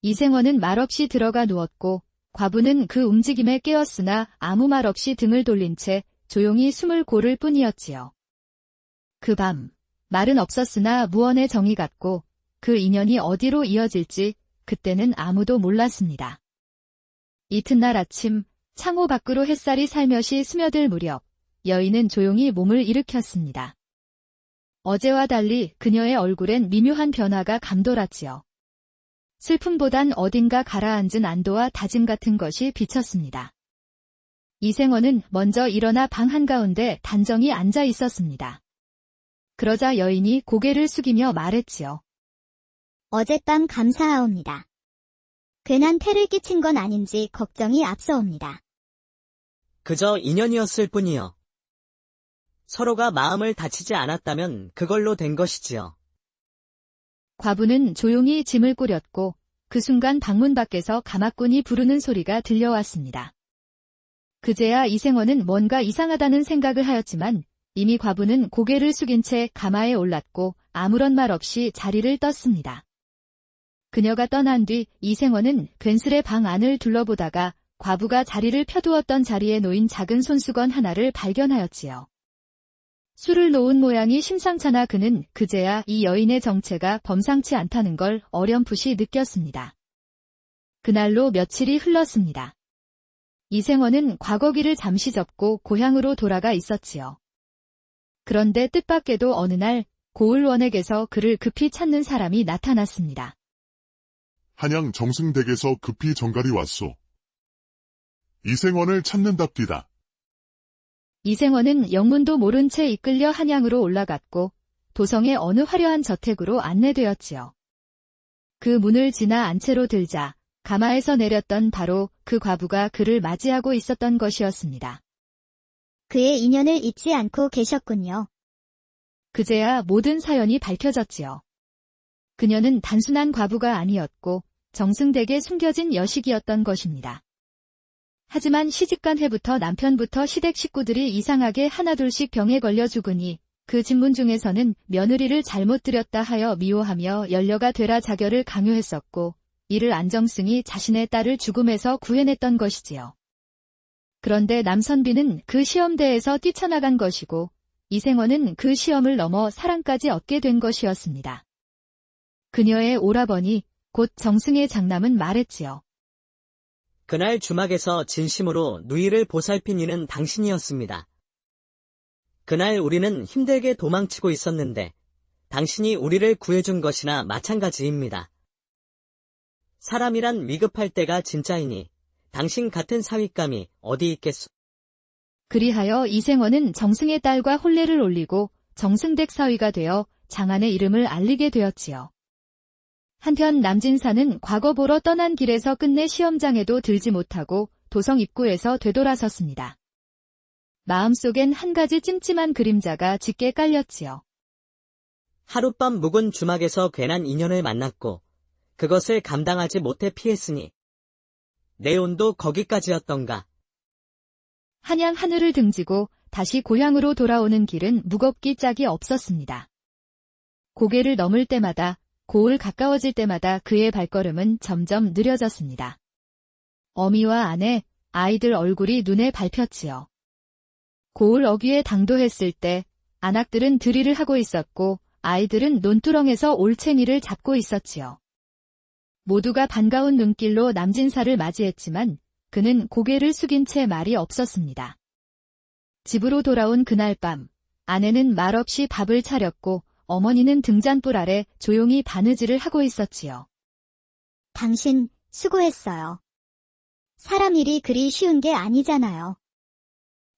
이생원은 말없이 들어가 누웠고 과부는 그 움직임에 깨었으나 아무 말 없이 등을 돌린 채 조용히 숨을 고를 뿐이었지요. 그 밤, 말은 없었으나 무언의 정이 같고 그 인연이 어디로 이어질지 그때는 아무도 몰랐습니다. 이튿날 아침 창호 밖으로 햇살이 살며시 스며들 무렵 여인은 조용히 몸을 일으켰습니다. 어제와 달리 그녀의 얼굴엔 미묘한 변화가 감돌았지요. 슬픔보단 어딘가 가라앉은 안도와 다짐 같은 것이 비쳤습니다. 이생원은 먼저 일어나 방 한가운데 단정히 앉아 있었습니다. 그러자 여인이 고개를 숙이며 말했지요. 어젯밤 감사하옵니다. 괜한 패를 끼친 건 아닌지 걱정이 앞서옵니다. 그저 인연이었을 뿐이요. 서로가 마음을 다치지 않았다면 그걸로 된 것이지요. 과부는 조용히 짐을 꾸렸고 그 순간 방문 밖에서 가마꾼이 부르는 소리가 들려왔습니다. 그제야 이생원은 뭔가 이상하다는 생각을 하였지만 이미 과부는 고개를 숙인 채 가마에 올랐고 아무런 말 없이 자리를 떴습니다. 그녀가 떠난 뒤 이생원은 괜스레 방 안을 둘러보다가 과부가 자리를 펴두었던 자리에 놓인 작은 손수건 하나를 발견하였지요. 술을 놓은 모양이 심상찮아 그는 그제야 이 여인의 정체가 범상치 않다는 걸 어렴풋이 느꼈습니다. 그날로 며칠이 흘렀습니다. 이생원은 과거기를 잠시 접고 고향으로 돌아가 있었지요. 그런데 뜻밖에도 어느 날 고을원에게서 그를 급히 찾는 사람이 나타났습니다. 한양 정승댁에서 급히 전갈이 왔소. 이생원을 찾는답디다. 이생원은 영문도 모른 채 이끌려 한양으로 올라갔고 도성의 어느 화려한 저택으로 안내되었지요. 그 문을 지나 안채로 들자 가마에서 내렸던 바로 그 과부가 그를 맞이하고 있었던 것이었습니다. 그의 인연을 잊지 않고 계셨군요. 그제야 모든 사연이 밝혀졌지요. 그녀는 단순한 과부가 아니었고 정승댁에 숨겨진 여식이었던 것입니다. 하지만 시집간 해부터 남편부터 시댁 식구들이 이상하게 하나둘씩 병에 걸려 죽으니 그 집문 중에서는 며느리를 잘못 들였다 하여 미워하며 연려가 되라 자결을 강요했었고 이를 안정승이 자신의 딸을 죽음에서 구해냈던 것이지요. 그런데 남선비는 그 시험대에서 뛰쳐나간 것이고 이생원은 그 시험을 넘어 사랑까지 얻게 된 것이었습니다. 그녀의 오라버니 곧 정승의 장남은 말했지요. 그날 주막에서 진심으로 누이를 보살핀 이는 당신이었습니다. 그날 우리는 힘들게 도망치고 있었는데 당신이 우리를 구해준 것이나 마찬가지입니다. 사람이란 위급할 때가 진짜이니 당신 같은 사윗감이 어디 있겠소. 그리하여 이생원은 정승의 딸과 혼례를 올리고 정승댁 사위가 되어 장안의 이름을 알리게 되었지요. 한편 남진사는 과거 보러 떠난 길에서 끝내 시험장에도 들지 못하고 도성 입구에서 되돌아섰습니다. 마음속엔 한 가지 찜찜한 그림자가 짙게 깔렸지요. 하룻밤 묵은 주막에서 괜한 인연을 만났고 그것을 감당하지 못해 피했으니 내 온도 거기까지였던가. 한양 하늘을 등지고 다시 고향으로 돌아오는 길은 무겁기 짝이 없었습니다. 고개를 넘을 때마다 고을 가까워질 때마다 그의 발걸음은 점점 느려졌습니다. 어미와 아내, 아이들 얼굴이 눈에 밟혔지요. 고을 어귀에 당도했을 때 안악들은 들이를 하고 있었고 아이들은 논두렁에서 올챙이를 잡고 있었지요. 모두가 반가운 눈길로 남진사를 맞이했지만 그는 고개를 숙인 채 말이 없었습니다. 집으로 돌아온 그날 밤, 아내는 말없이 밥을 차렸고 어머니는 등잔불 아래 조용히 바느질을 하고 있었지요. 당신 수고했어요. 사람 일이 그리 쉬운 게 아니잖아요.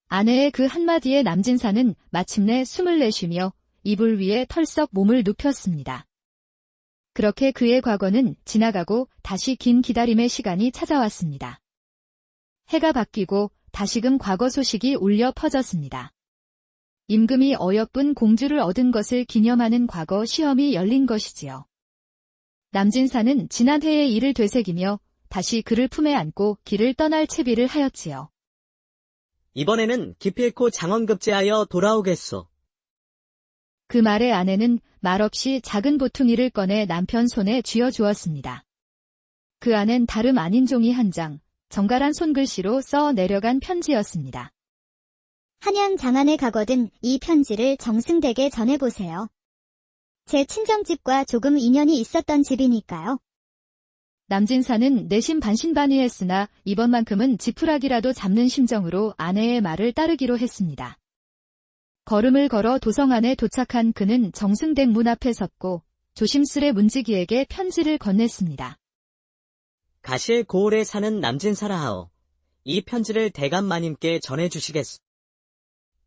아내의 그 한마디에 남진사는 마침내 숨을 내쉬며 이불 위에 털썩 몸을 눕혔습니다. 그렇게 그의 과거는 지나가고 다시 긴 기다림의 시간이 찾아왔습니다. 해가 바뀌고 다시금 과거 소식이 울려 퍼졌습니다. 임금이 어여쁜 공주를 얻은 것을 기념하는 과거 시험이 열린 것이지요. 남진사는 지난 해의 일을 되새기며 다시 그를 품에 안고 길을 떠날 채비를 하였지요. 이번에는 기필코 장원급제하여 돌아오겠소. 그 말에 아내는 말없이 작은 보퉁이를 꺼내 남편 손에 쥐어주었습니다. 그 안엔 다름 아닌 종이 한 장, 정갈한 손글씨로 써 내려간 편지였습니다. 한양 장안에 가거든 이 편지를 정승댁에 전해보세요. 제 친정집과 조금 인연이 있었던 집이니까요. 남진사는 내심 반신반의했으나 이번만큼은 지푸라기라도 잡는 심정으로 아내의 말을 따르기로 했습니다. 걸음을 걸어 도성 안에 도착한 그는 정승댁 문 앞에 섰고 조심스레 문지기에게 편지를 건넸습니다. 가실 고을에 사는 남진사라 하오. 이 편지를 대감마님께 전해주시겠소.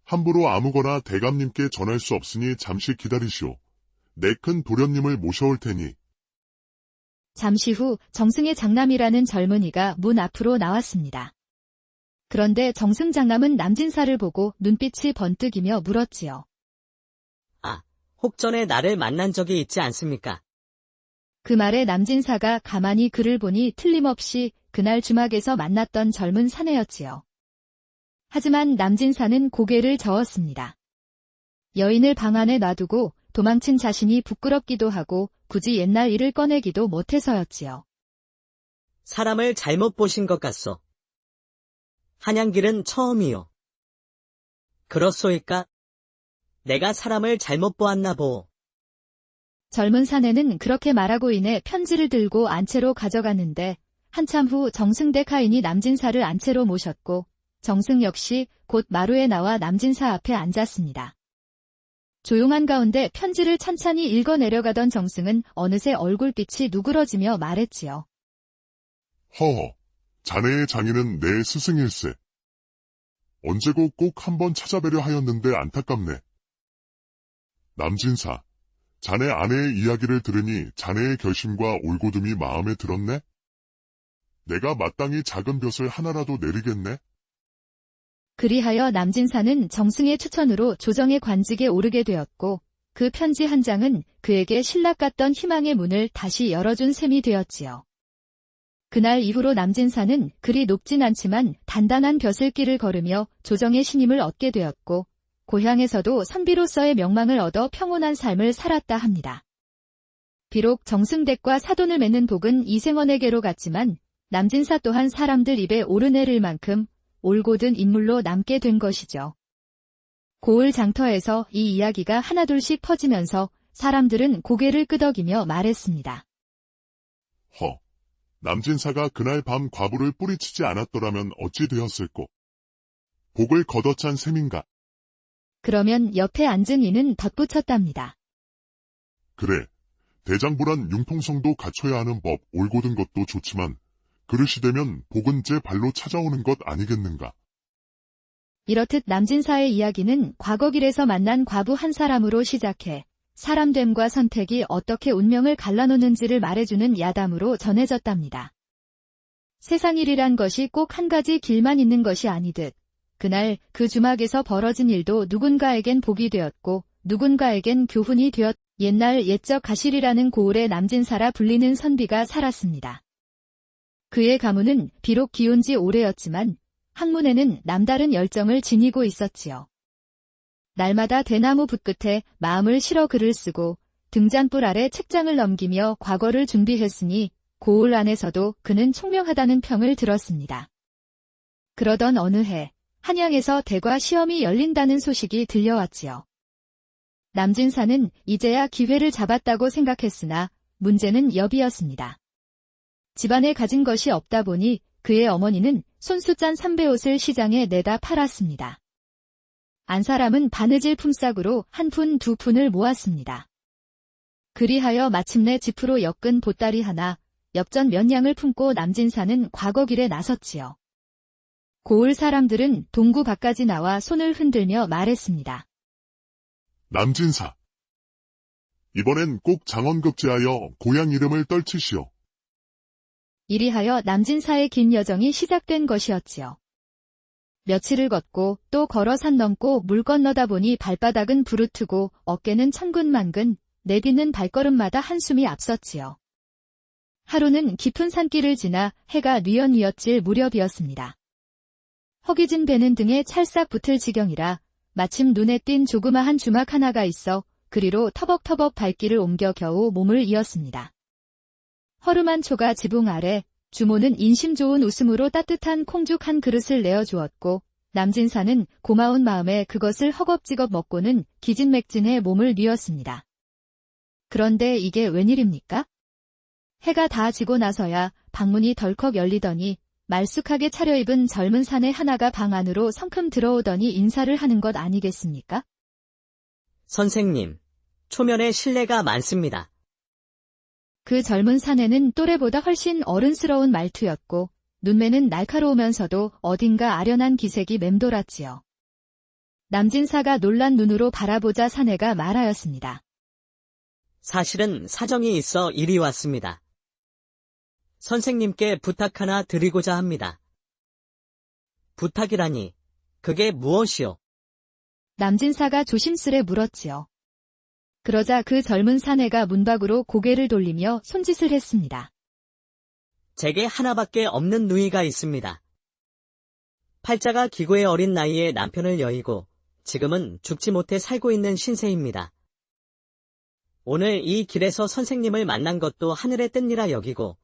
함부로 아무거나 대감님께 전할 수 없으니 잠시 기다리시오. 내 큰 도련님을 모셔올 테니. 잠시 후 정승의 장남이라는 젊은이가 문 앞으로 나왔습니다. 그런데 정승 장남은 남진사를 보고 눈빛이 번뜩이며 물었지요. 아, 혹전에 나를 만난 적이 있지 않습니까? 그 말에 남진사가 가만히 그를 보니 틀림없이 그날 주막에서 만났던 젊은 사내였지요. 하지만 남진사는 고개를 저었습니다. 여인을 방 안에 놔두고 도망친 자신이 부끄럽기도 하고 굳이 옛날 일을 꺼내기도 못해서였지요. 사람을 잘못 보신 것 같소. 한양길은 처음이요. 그렇소이까? 내가 사람을 잘못 보았나 보오. 젊은 사내는 그렇게 말하고 인해 편지를 들고 안채로 가져갔는데 한참 후 정승댁 하인이 남진사를 안채로 모셨고 정승 역시 곧 마루에 나와 남진사 앞에 앉았습니다. 조용한 가운데 편지를 찬찬히 읽어 내려가던 정승은 어느새 얼굴빛이 누그러지며 말했지요. 허허, 자네의 장인은 내 스승일세. 언제고 꼭 한번 찾아뵈려 하였는데 안타깝네. 남진사, 자네 아내의 이야기를 들으니 자네의 결심과 올곧음이 마음에 들었네? 내가 마땅히 작은 벼슬 하나라도 내리겠네? 그리하여 남진사는 정승의 추천으로 조정의 관직에 오르게 되었고 그 편지 한 장은 그에게 신락 같던 희망의 문을 다시 열어준 셈이 되었지요. 그날 이후로 남진사는 그리 높진 않지만 단단한 벼슬길을 걸으며 조정의 신임을 얻게 되었고 고향에서도 선비로서의 명망을 얻어 평온한 삶을 살았다 합니다. 비록 정승댁과 사돈을 맺는 복은 이생원에게로 갔지만 남진사 또한 사람들 입에 오르내릴 만큼 올곧은 인물로 남게 된 것이죠. 고을 장터에서 이 이야기가 하나둘씩 퍼지면서 사람들은 고개를 끄덕이며 말했습니다. 허, 남진사가 그날 밤 과부를 뿌리치지 않았더라면 어찌 되었을꼬? 복을 걷어찬 셈인가? 그러면 옆에 앉은 이는 덧붙였답니다. 그래, 대장부란 융통성도 갖춰야 하는 법, 올곧은 것도 좋지만 그릇이 되면 복은 제 발로 찾아오는 것 아니겠는가? 이렇듯 남진사의 이야기는 과거 길에서 만난 과부 한 사람으로 시작해 사람됨과 선택이 어떻게 운명을 갈라놓는지를 말해주는 야담으로 전해졌답니다. 세상 일이란 것이 꼭 한 가지 길만 있는 것이 아니듯 그날 그 주막에서 벌어진 일도 누군가에겐 복이 되었고 누군가에겐 교훈이 되었. 옛날 옛적 가실이라는 고을의 남진사라 불리는 선비가 살았습니다. 그의 가문은 비록 기온 지 오래였지만 학문에는 남다른 열정을 지니고 있었지요. 날마다 대나무 붓끝에 마음을 실어 글을 쓰고 등잔불 아래 책장을 넘기며 과거를 준비했으니 고을 안에서도 그는 총명하다는 평을 들었습니다. 그러던 어느 해 한양에서 대과 시험이 열린다는 소식이 들려왔지요. 남진사는 이제야 기회를 잡았다고 생각했으나 문제는 여비였습니다. 집안에 가진 것이 없다 보니 그의 어머니는 손수짠 삼배옷을 시장에 내다 팔았습니다. 안 사람은 바느질 품삯으로 한 푼 두 푼을 모았습니다. 그리하여 마침내 집으로 엮은 보따리 하나, 엽전 몇 냥을 품고 남진사는 과거 길에 나섰지요. 고을 사람들은 동구 밖까지 나와 손을 흔들며 말했습니다. 남진사. 이번엔 꼭 장원급제하여 고향 이름을 떨치시오. 이리하여 남진사의 긴 여정이 시작된 것이었지요. 며칠을 걷고 또 걸어 산 넘고 물 건너다 보니 발바닥은 부르트고 어깨는 천근만근, 내딛는 발걸음마다 한숨이 앞섰지요. 하루는 깊은 산길을 지나 해가 뉘엿뉘엿질 무렵이었습니다. 허기진 배는 등에 찰싹 붙을 지경이라 마침 눈에 띈 조그마한 주막 하나가 있어 그리로 터벅터벅 발길을 옮겨 겨우 몸을 이었습니다. 허름한 초가 지붕 아래 주모는 인심 좋은 웃음으로 따뜻한 콩죽 한 그릇을 내어주었고 남진사는 고마운 마음에 그것을 허겁지겁 먹고는 기진맥진해 몸을 뉘었습니다. 그런데 이게 웬일입니까? 해가 다 지고 나서야 방문이 덜컥 열리더니 말쑥하게 차려입은 젊은 사내 하나가 방 안으로 성큼 들어오더니 인사를 하는 것 아니겠습니까? 선생님, 초면에 실례가 많습니다. 그 젊은 사내는 또래보다 훨씬 어른스러운 말투였고 눈매는 날카로우면서도 어딘가 아련한 기색이 맴돌았지요. 남진사가 놀란 눈으로 바라보자 사내가 말하였습니다. 사실은 사정이 있어 이리 왔습니다. 선생님께 부탁 하나 드리고자 합니다. 부탁이라니, 그게 무엇이오? 남진사가 조심스레 물었지요. 그러자 그 젊은 사내가 문 밖으로 고개를 돌리며 손짓을 했습니다. 제게 하나밖에 없는 누이가 있습니다. 팔자가 기고의 어린 나이에 남편을 여의고 지금은 죽지 못해 살고 있는 신세입니다. 오늘 이 길에서 선생님을 만난 것도 하늘의 뜻이라 여기고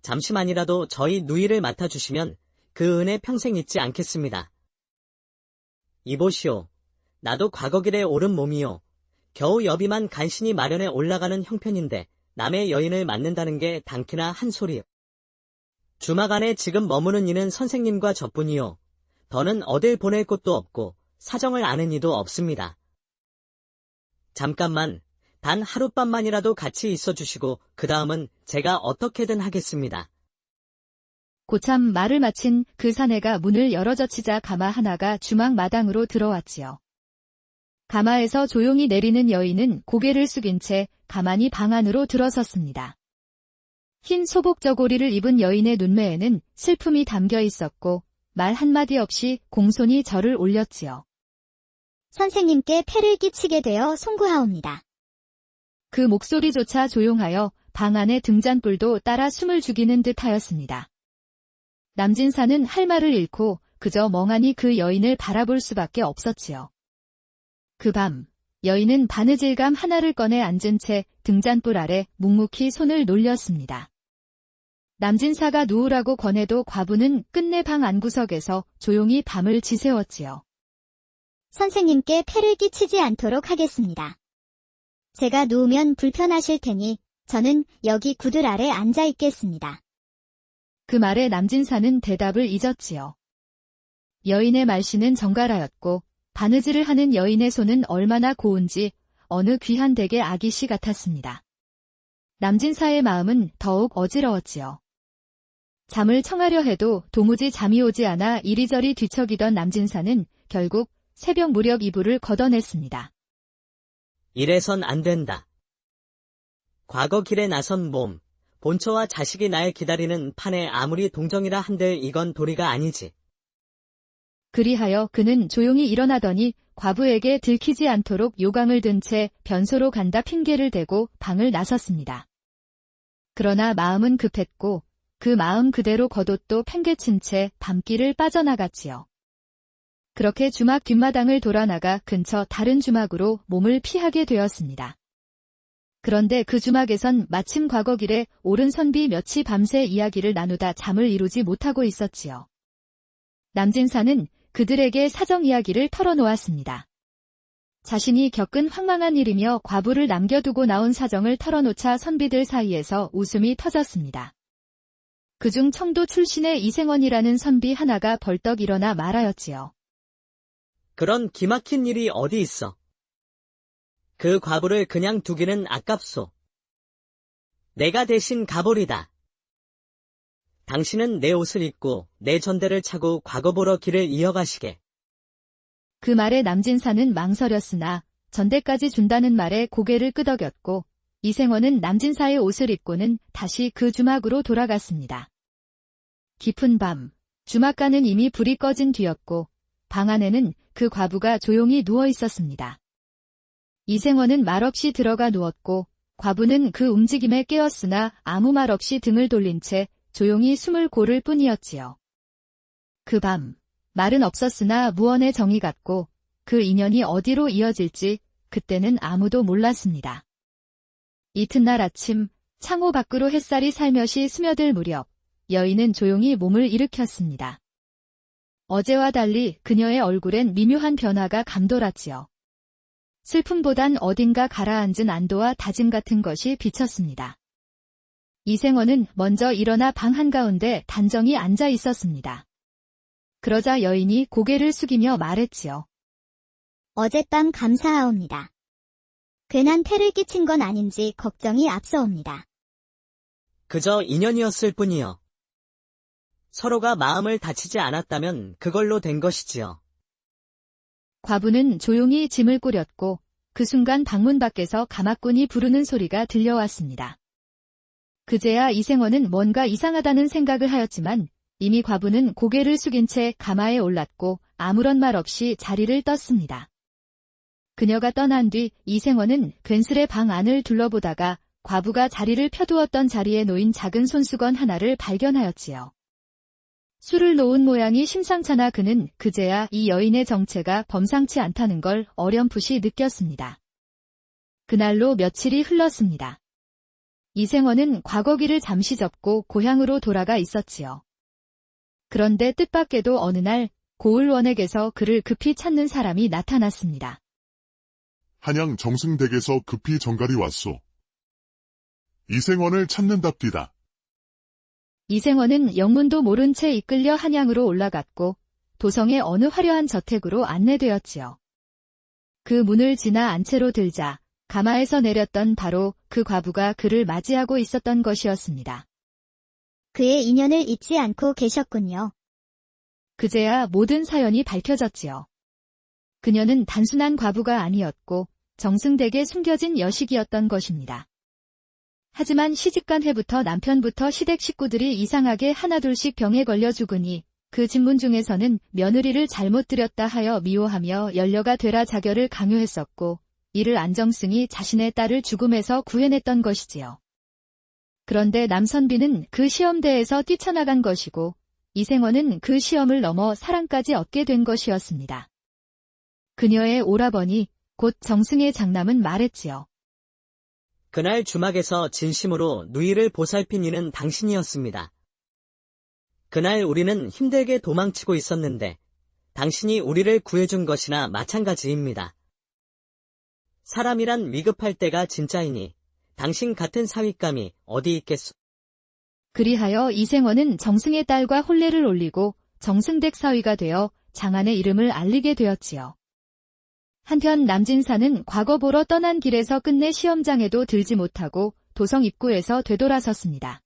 잠시만이라도 저희 누이를 맡아주시면 그 은혜 평생 잊지 않겠습니다. 이보시오. 나도 과거길에 오른 몸이요. 겨우 여비만 간신히 마련해 올라가는 형편인데 남의 여인을 맡는다는 게 단키나 한 소리요. 주막 안에 지금 머무는 이는 선생님과 저뿐이요. 더는 어딜 보낼 곳도 없고 사정을 아는 이도 없습니다. 잠깐만, 단 하룻밤만이라도 같이 있어 주시고 그 다음은 제가 어떻게든 하겠습니다. 고참 말을 마친 그 사내가 문을 열어젖히자 가마 하나가 주막 마당으로 들어왔지요. 가마에서 조용히 내리는 여인은 고개를 숙인 채 가만히 방 안으로 들어섰습니다. 흰 소복 저고리를 입은 여인의 눈매에는 슬픔이 담겨 있었고 말 한마디 없이 공손히 절을 올렸지요. 선생님께 폐를 끼치게 되어 송구하옵니다. 그 목소리조차 조용하여 방 안의 등잔불도 따라 숨을 죽이는 듯 하였습니다. 남진사는 할 말을 잃고 그저 멍하니 그 여인을 바라볼 수밖에 없었지요. 그 밤, 여인은 바느질감 하나를 꺼내 앉은 채 등잔불 아래 묵묵히 손을 놀렸습니다. 남진사가 누우라고 권해도 과부는 끝내 방 안구석에서 조용히 밤을 지새웠지요. 선생님께 폐를 끼치지 않도록 하겠습니다. 제가 누우면 불편하실 테니 저는 여기 구들 아래 앉아 있겠습니다. 그 말에 남진사는 대답을 잊었지요. 여인의 말씨는 정갈하였고 바느질을 하는 여인의 손은 얼마나 고운지 어느 귀한 댁의 아기씨 같았습니다. 남진사의 마음은 더욱 어지러웠지요. 잠을 청하려 해도 도무지 잠이 오지 않아 이리저리 뒤척이던 남진사는 결국 새벽 무렵 이불을 걷어냈습니다. 이래선 안 된다. 과거 길에 나선 몸, 본처와 자식이 날 기다리는 판에 아무리 동정이라 한들 이건 도리가 아니지. 그리하여 그는 조용히 일어나더니 과부에게 들키지 않도록 요강을 든 채 변소로 간다 핑계를 대고 방을 나섰습니다. 그러나 마음은 급했고 그 마음 그대로 겉옷도 팽개친 채 밤길을 빠져나갔지요. 그렇게 주막 뒷마당을 돌아나가 근처 다른 주막으로 몸을 피하게 되었습니다. 그런데 그 주막에선 마침 과거 길에 오른 선비 몇이 밤새 이야기를 나누다 잠을 이루지 못하고 있었지요. 남진사는 그들에게 사정 이야기를 털어놓았습니다. 자신이 겪은 황망한 일이며 과부를 남겨두고 나온 사정을 털어놓자 선비들 사이에서 웃음이 터졌습니다. 그중 청도 출신의 이생원이라는 선비 하나가 벌떡 일어나 말하였지요. 그런 기막힌 일이 어디 있어. 그 과부를 그냥 두기는 아깝소. 내가 대신 가보리다. 당신은 내 옷을 입고 내 전대를 차고 과거 보러 길을 이어가시게. 그 말에 남진사는 망설였으나 전대까지 준다는 말에 고개를 끄덕였고 이생원은 남진사의 옷을 입고는 다시 그 주막으로 돌아갔습니다. 깊은 밤, 주막가는 이미 불이 꺼진 뒤였고 방 안에는 그 과부가 조용히 누워 있었습니다. 이생원은 말없이 들어가 누웠고 과부는 그 움직임에 깨었으나 아무 말 없이 등을 돌린 채 조용히 숨을 고를 뿐이었지요. 그 밤, 말은 없었으나 무언의 정이 같고 그 인연이 어디로 이어질지 그때는 아무도 몰랐습니다. 이튿날 아침 창호 밖으로 햇살이 살며시 스며들 무렵 여인은 조용히 몸을 일으켰습니다. 어제와 달리 그녀의 얼굴엔 미묘한 변화가 감돌았지요. 슬픔보단 어딘가 가라앉은 안도와 다짐 같은 것이 비쳤습니다. 이생원은 먼저 일어나 방 한가운데 단정히 앉아 있었습니다. 그러자 여인이 고개를 숙이며 말했지요. 어젯밤 감사하옵니다. 괜한 폐를 끼친 건 아닌지 걱정이 앞서옵니다. 그저 인연이었을 뿐이요. 서로가 마음을 다치지 않았다면 그걸로 된 것이지요. 과부는 조용히 짐을 꾸렸고 그 순간 방문 밖에서 가마꾼이 부르는 소리가 들려왔습니다. 그제야 이생원은 뭔가 이상하다는 생각을 하였지만 이미 과부는 고개를 숙인 채 가마에 올랐고 아무런 말 없이 자리를 떴습니다. 그녀가 떠난 뒤 이생원은 괜스레 방 안을 둘러보다가 과부가 자리를 펴두었던 자리에 놓인 작은 손수건 하나를 발견하였지요. 술을 놓은 모양이 심상찮아 그는 그제야 이 여인의 정체가 범상치 않다는 걸 어렴풋이 느꼈습니다. 그날로 며칠이 흘렀습니다. 이생원은 과거기를 잠시 접고 고향으로 돌아가 있었지요. 그런데 뜻밖에도 어느 날 고을원액에서 그를 급히 찾는 사람이 나타났습니다. 한양 정승댁에서 급히 전갈이 왔소. 이생원을 찾는답디다. 이생원은 영문도 모른 채 이끌려 한양으로 올라갔고 도성의 어느 화려한 저택으로 안내되었지요. 그 문을 지나 안채로 들자 가마에서 내렸던 바로 그 과부가 그를 맞이하고 있었던 것이었습니다. 그의 인연을 잊지 않고 계셨군요. 그제야 모든 사연이 밝혀졌지요. 그녀는 단순한 과부가 아니었고 정승댁에 숨겨진 여식이었던 것입니다. 하지만 시집간 해부터 남편부터 시댁 식구들이 이상하게 하나둘씩 병에 걸려 죽으니 그 집문 중에서는 며느리를 잘못 들였다 하여 미워하며 연려가 되라 자결을 강요했었고 이를 안정승이 자신의 딸을 죽음에서 구해냈던 것이지요. 그런데 남선비는 그 시험대에서 뛰쳐나간 것이고 이생원은 그 시험을 넘어 사랑까지 얻게 된 것이었습니다. 그녀의 오라버니 곧 정승의 장남은 말했지요. 그날 주막에서 진심으로 누이를 보살핀 이는 당신이었습니다. 그날 우리는 힘들게 도망치고 있었는데 당신이 우리를 구해준 것이나 마찬가지입니다. 사람이란 위급할 때가 진짜이니 당신 같은 사윗감이 어디 있겠소. 그리하여 이생원은 정승의 딸과 혼례를 올리고 정승댁 사위가 되어 장안의 이름을 알리게 되었지요. 한편 남진사는 과거 보러 떠난 길에서 끝내 시험장에도 들지 못하고 도성 입구에서 되돌아섰습니다.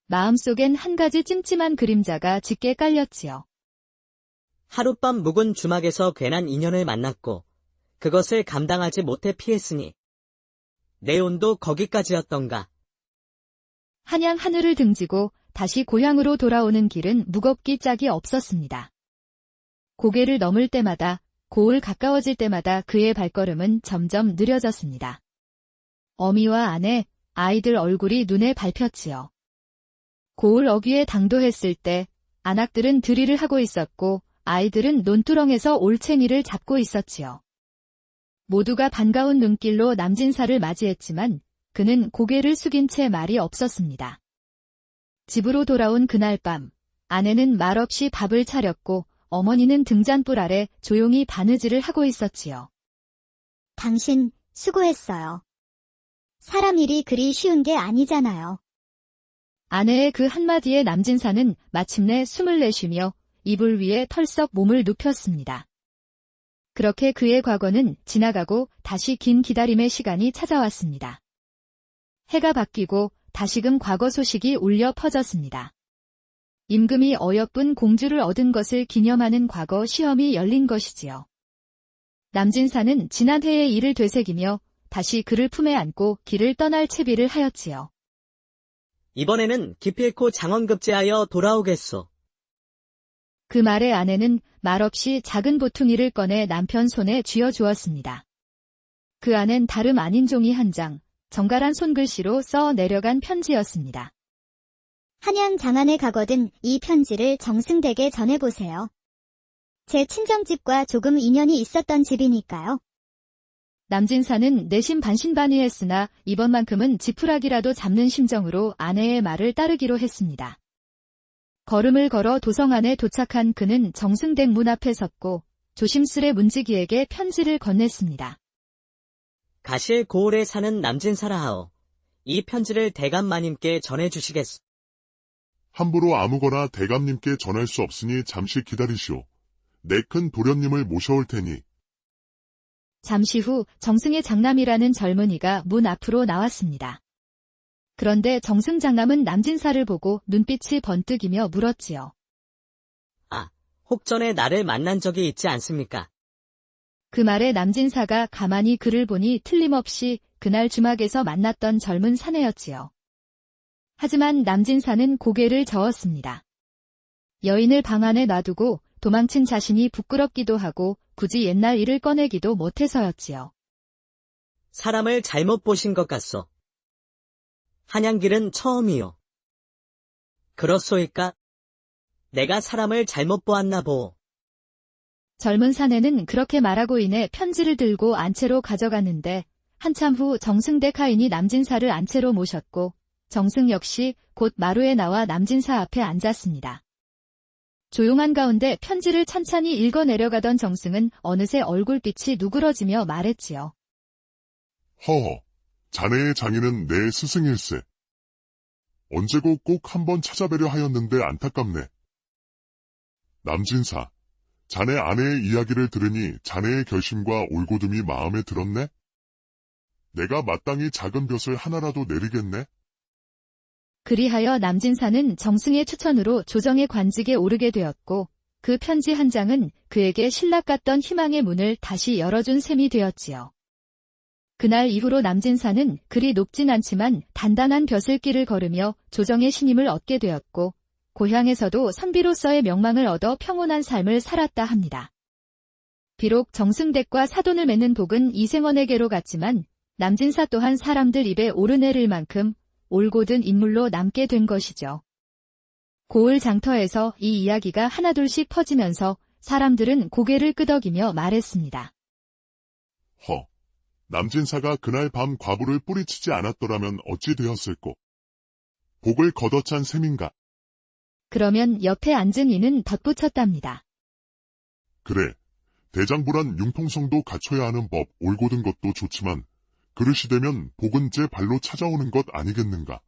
마음속엔 한 가지 찜찜한 그림자가 짙게 깔렸지요. 하룻밤 묵은 주막에서 괜한 인연을 만났고 그것을 감당하지 못해 피했으니 내 운도 거기까지였던가. 한양 하늘을 등지고 다시 고향으로 돌아오는 길은 무겁기 짝이 없었습니다. 고개를 넘을 때마다 고을 가까워질 때마다 그의 발걸음은 점점 느려졌습니다. 어미와 아내, 아이들 얼굴이 눈에 밟혔지요. 고을 어귀에 당도했을 때 안악들은 들이를 하고 있었고 아이들은 논두렁에서 올챙이를 잡고 있었지요. 모두가 반가운 눈길로 남진사를 맞이했지만 그는 고개를 숙인 채 말이 없었습니다. 집으로 돌아온 그날 밤, 아내는 말없이 밥을 차렸고 어머니는 등잔불 아래 조용히 바느질을 하고 있었지요. 당신 수고했어요. 사람 일이 그리 쉬운 게 아니잖아요. 아내의 그 한마디에 남진사는 마침내 숨을 내쉬며 이불 위에 털썩 몸을 눕혔습니다. 그렇게 그의 과거는 지나가고 다시 긴 기다림의 시간이 찾아왔습니다. 해가 바뀌고 다시금 과거 소식이 울려 퍼졌습니다. 임금이 어여쁜 공주를 얻은 것을 기념하는 과거 시험이 열린 것이지요. 남진사는 지난 해의 일을 되새기며 다시 그를 품에 안고 길을 떠날 채비를 하였지요. 이번에는 기필코 장원급제하여 돌아오겠소. 그 말에 아내는 말없이 작은 보퉁이를 꺼내 남편 손에 쥐어주었습니다. 그 안엔 다름 아닌 종이 한 장, 정갈한 손글씨로 써 내려간 편지였습니다. 한양 장안에 가거든 이 편지를 정승댁에 전해보세요. 제 친정집과 조금 인연이 있었던 집이니까요. 남진사는 내심 반신반의했으나 이번만큼은 지푸라기라도 잡는 심정으로 아내의 말을 따르기로 했습니다. 걸음을 걸어 도성 안에 도착한 그는 정승댁 문 앞에 섰고 조심스레 문지기에게 편지를 건넸습니다. 가실 고을에 사는 남진사라 하오. 이 편지를 대감마님께 전해주시겠소. 함부로 아무거나 대감님께 전할 수 없으니 잠시 기다리시오. 내 큰 도련님을 모셔올 테니. 잠시 후 정승의 장남이라는 젊은이가 문 앞으로 나왔습니다. 그런데 정승 장남은 남진사를 보고 눈빛이 번뜩이며 물었지요. 혹전에 나를 만난 적이 있지 않습니까? 그 말에 남진사가 가만히 그를 보니 틀림없이 그날 주막에서 만났던 젊은 사내였지요. 하지만 남진사는 고개를 저었습니다. 여인을 방 안에 놔두고 도망친 자신이 부끄럽기도 하고 굳이 옛날 일을 꺼내기도 못해서였지요. 사람을 잘못 보신 것 같소. 한양길은 처음이요. 그렇소이까? 내가 사람을 잘못 보았나 보오. 젊은 사내는 그렇게 말하고 인해 편지를 들고 안채로 가져갔는데 한참 후 정승댁 하인이 남진사를 안채로 모셨고 정승 역시 곧 마루에 나와 남진사 앞에 앉았습니다. 조용한 가운데 편지를 찬찬히 읽어 내려가던 정승은 어느새 얼굴빛이 누그러지며 말했지요. 허허, 자네의 장인은 내 스승일세. 언제고 꼭 한번 찾아뵈려 하였는데 안타깝네. 남진사, 자네 아내의 이야기를 들으니 자네의 결심과 올고듬이 마음에 들었네? 내가 마땅히 작은 볕을 하나라도 내리겠네? 그리하여 남진사는 정승의 추천으로 조정의 관직에 오르게 되었고 그 편지 한 장은 그에게 신락 같던 희망의 문을 다시 열어준 셈이 되었지요. 그날 이후로 남진사는 그리 높진 않지만 단단한 벼슬길을 걸으며 조정의 신임을 얻게 되었고 고향에서도 선비로서의 명망을 얻어 평온한 삶을 살았다 합니다. 비록 정승댁과 사돈을 맺는 복은 이생원에게로 갔지만 남진사 또한 사람들 입에 오르내릴 만큼 올곧은 인물로 남게 된 것이죠. 고을 장터에서 이 이야기가 하나둘씩 퍼지면서 사람들은 고개를 끄덕이며 말했습니다. 허, 남진사가 그날 밤 과부를 뿌리치지 않았더라면 어찌 되었을꼬? 복을 걷어찬 셈인가? 그러면 옆에 앉은 이는 덧붙였답니다. 그래, 대장부란 융통성도 갖춰야 하는 법, 올곧은 것도 좋지만 그릇이 되면 복은 제 발로 찾아오는 것 아니겠는가?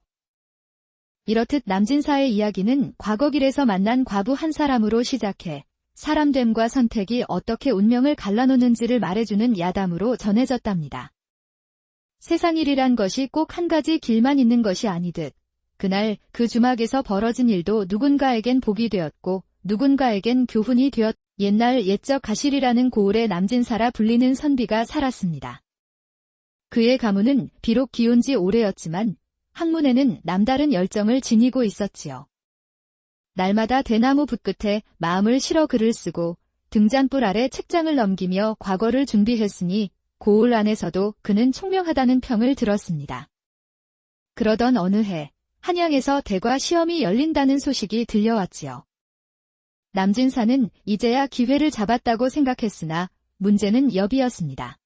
이렇듯 남진사의 이야기는 과거 길에서 만난 과부 한 사람으로 시작해 사람됨과 선택이 어떻게 운명을 갈라놓는지를 말해주는 야담으로 전해졌답니다. 세상 일이란 것이 꼭 한 가지 길만 있는 것이 아니듯 그날 그 주막에서 벌어진 일도 누군가에겐 복이 되었고 누군가에겐 교훈이 되었. 옛날 옛적 가실이라는 고을의 남진사라 불리는 선비가 살았습니다. 그의 가문은 비록 기온 지 오래였지만 학문에는 남다른 열정을 지니고 있었지요. 날마다 대나무 붓끝에 마음을 실어 글을 쓰고 등잔불 아래 책장을 넘기며 과거를 준비했으니 고을 안에서도 그는 총명하다는 평을 들었습니다. 그러던 어느 해 한양에서 대과 시험이 열린다는 소식이 들려왔지요. 남진사는 이제야 기회를 잡았다고 생각했으나 문제는 여비였습니다.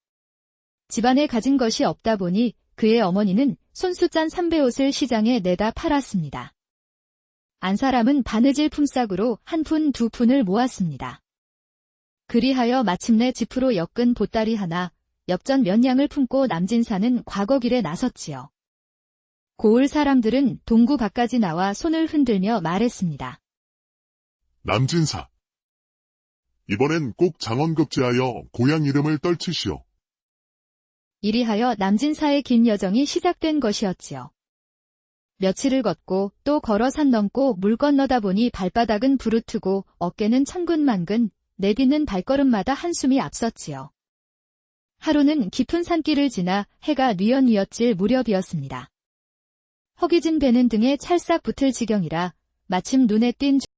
집안에 가진 것이 없다 보니 그의 어머니는 손수 짠 삼배옷을 시장에 내다 팔았습니다. 안 사람은 바느질 품삯으로 한 푼 두 푼을 모았습니다. 그리하여 마침내 집으로 엮은 보따리 하나, 엽전 몇 냥을 품고 남진사는 과거 길에 나섰지요. 고을 사람들은 동구 밖까지 나와 손을 흔들며 말했습니다. 남진사, 이번엔 꼭 장원급제하여 고향 이름을 떨치시오. 이리하여 남진사의 긴 여정이 시작된 것이었지요. 며칠을 걷고 또 걸어 산 넘고 물 건너다 보니 발바닥은 부르트고 어깨는 천근만근, 내딛는 발걸음마다 한숨이 앞섰지요. 하루는 깊은 산길을 지나 해가 뉘엿뉘엿질 무렵이었습니다. 허기진 배는 등에 찰싹 붙을 지경이라 마침 눈에 띈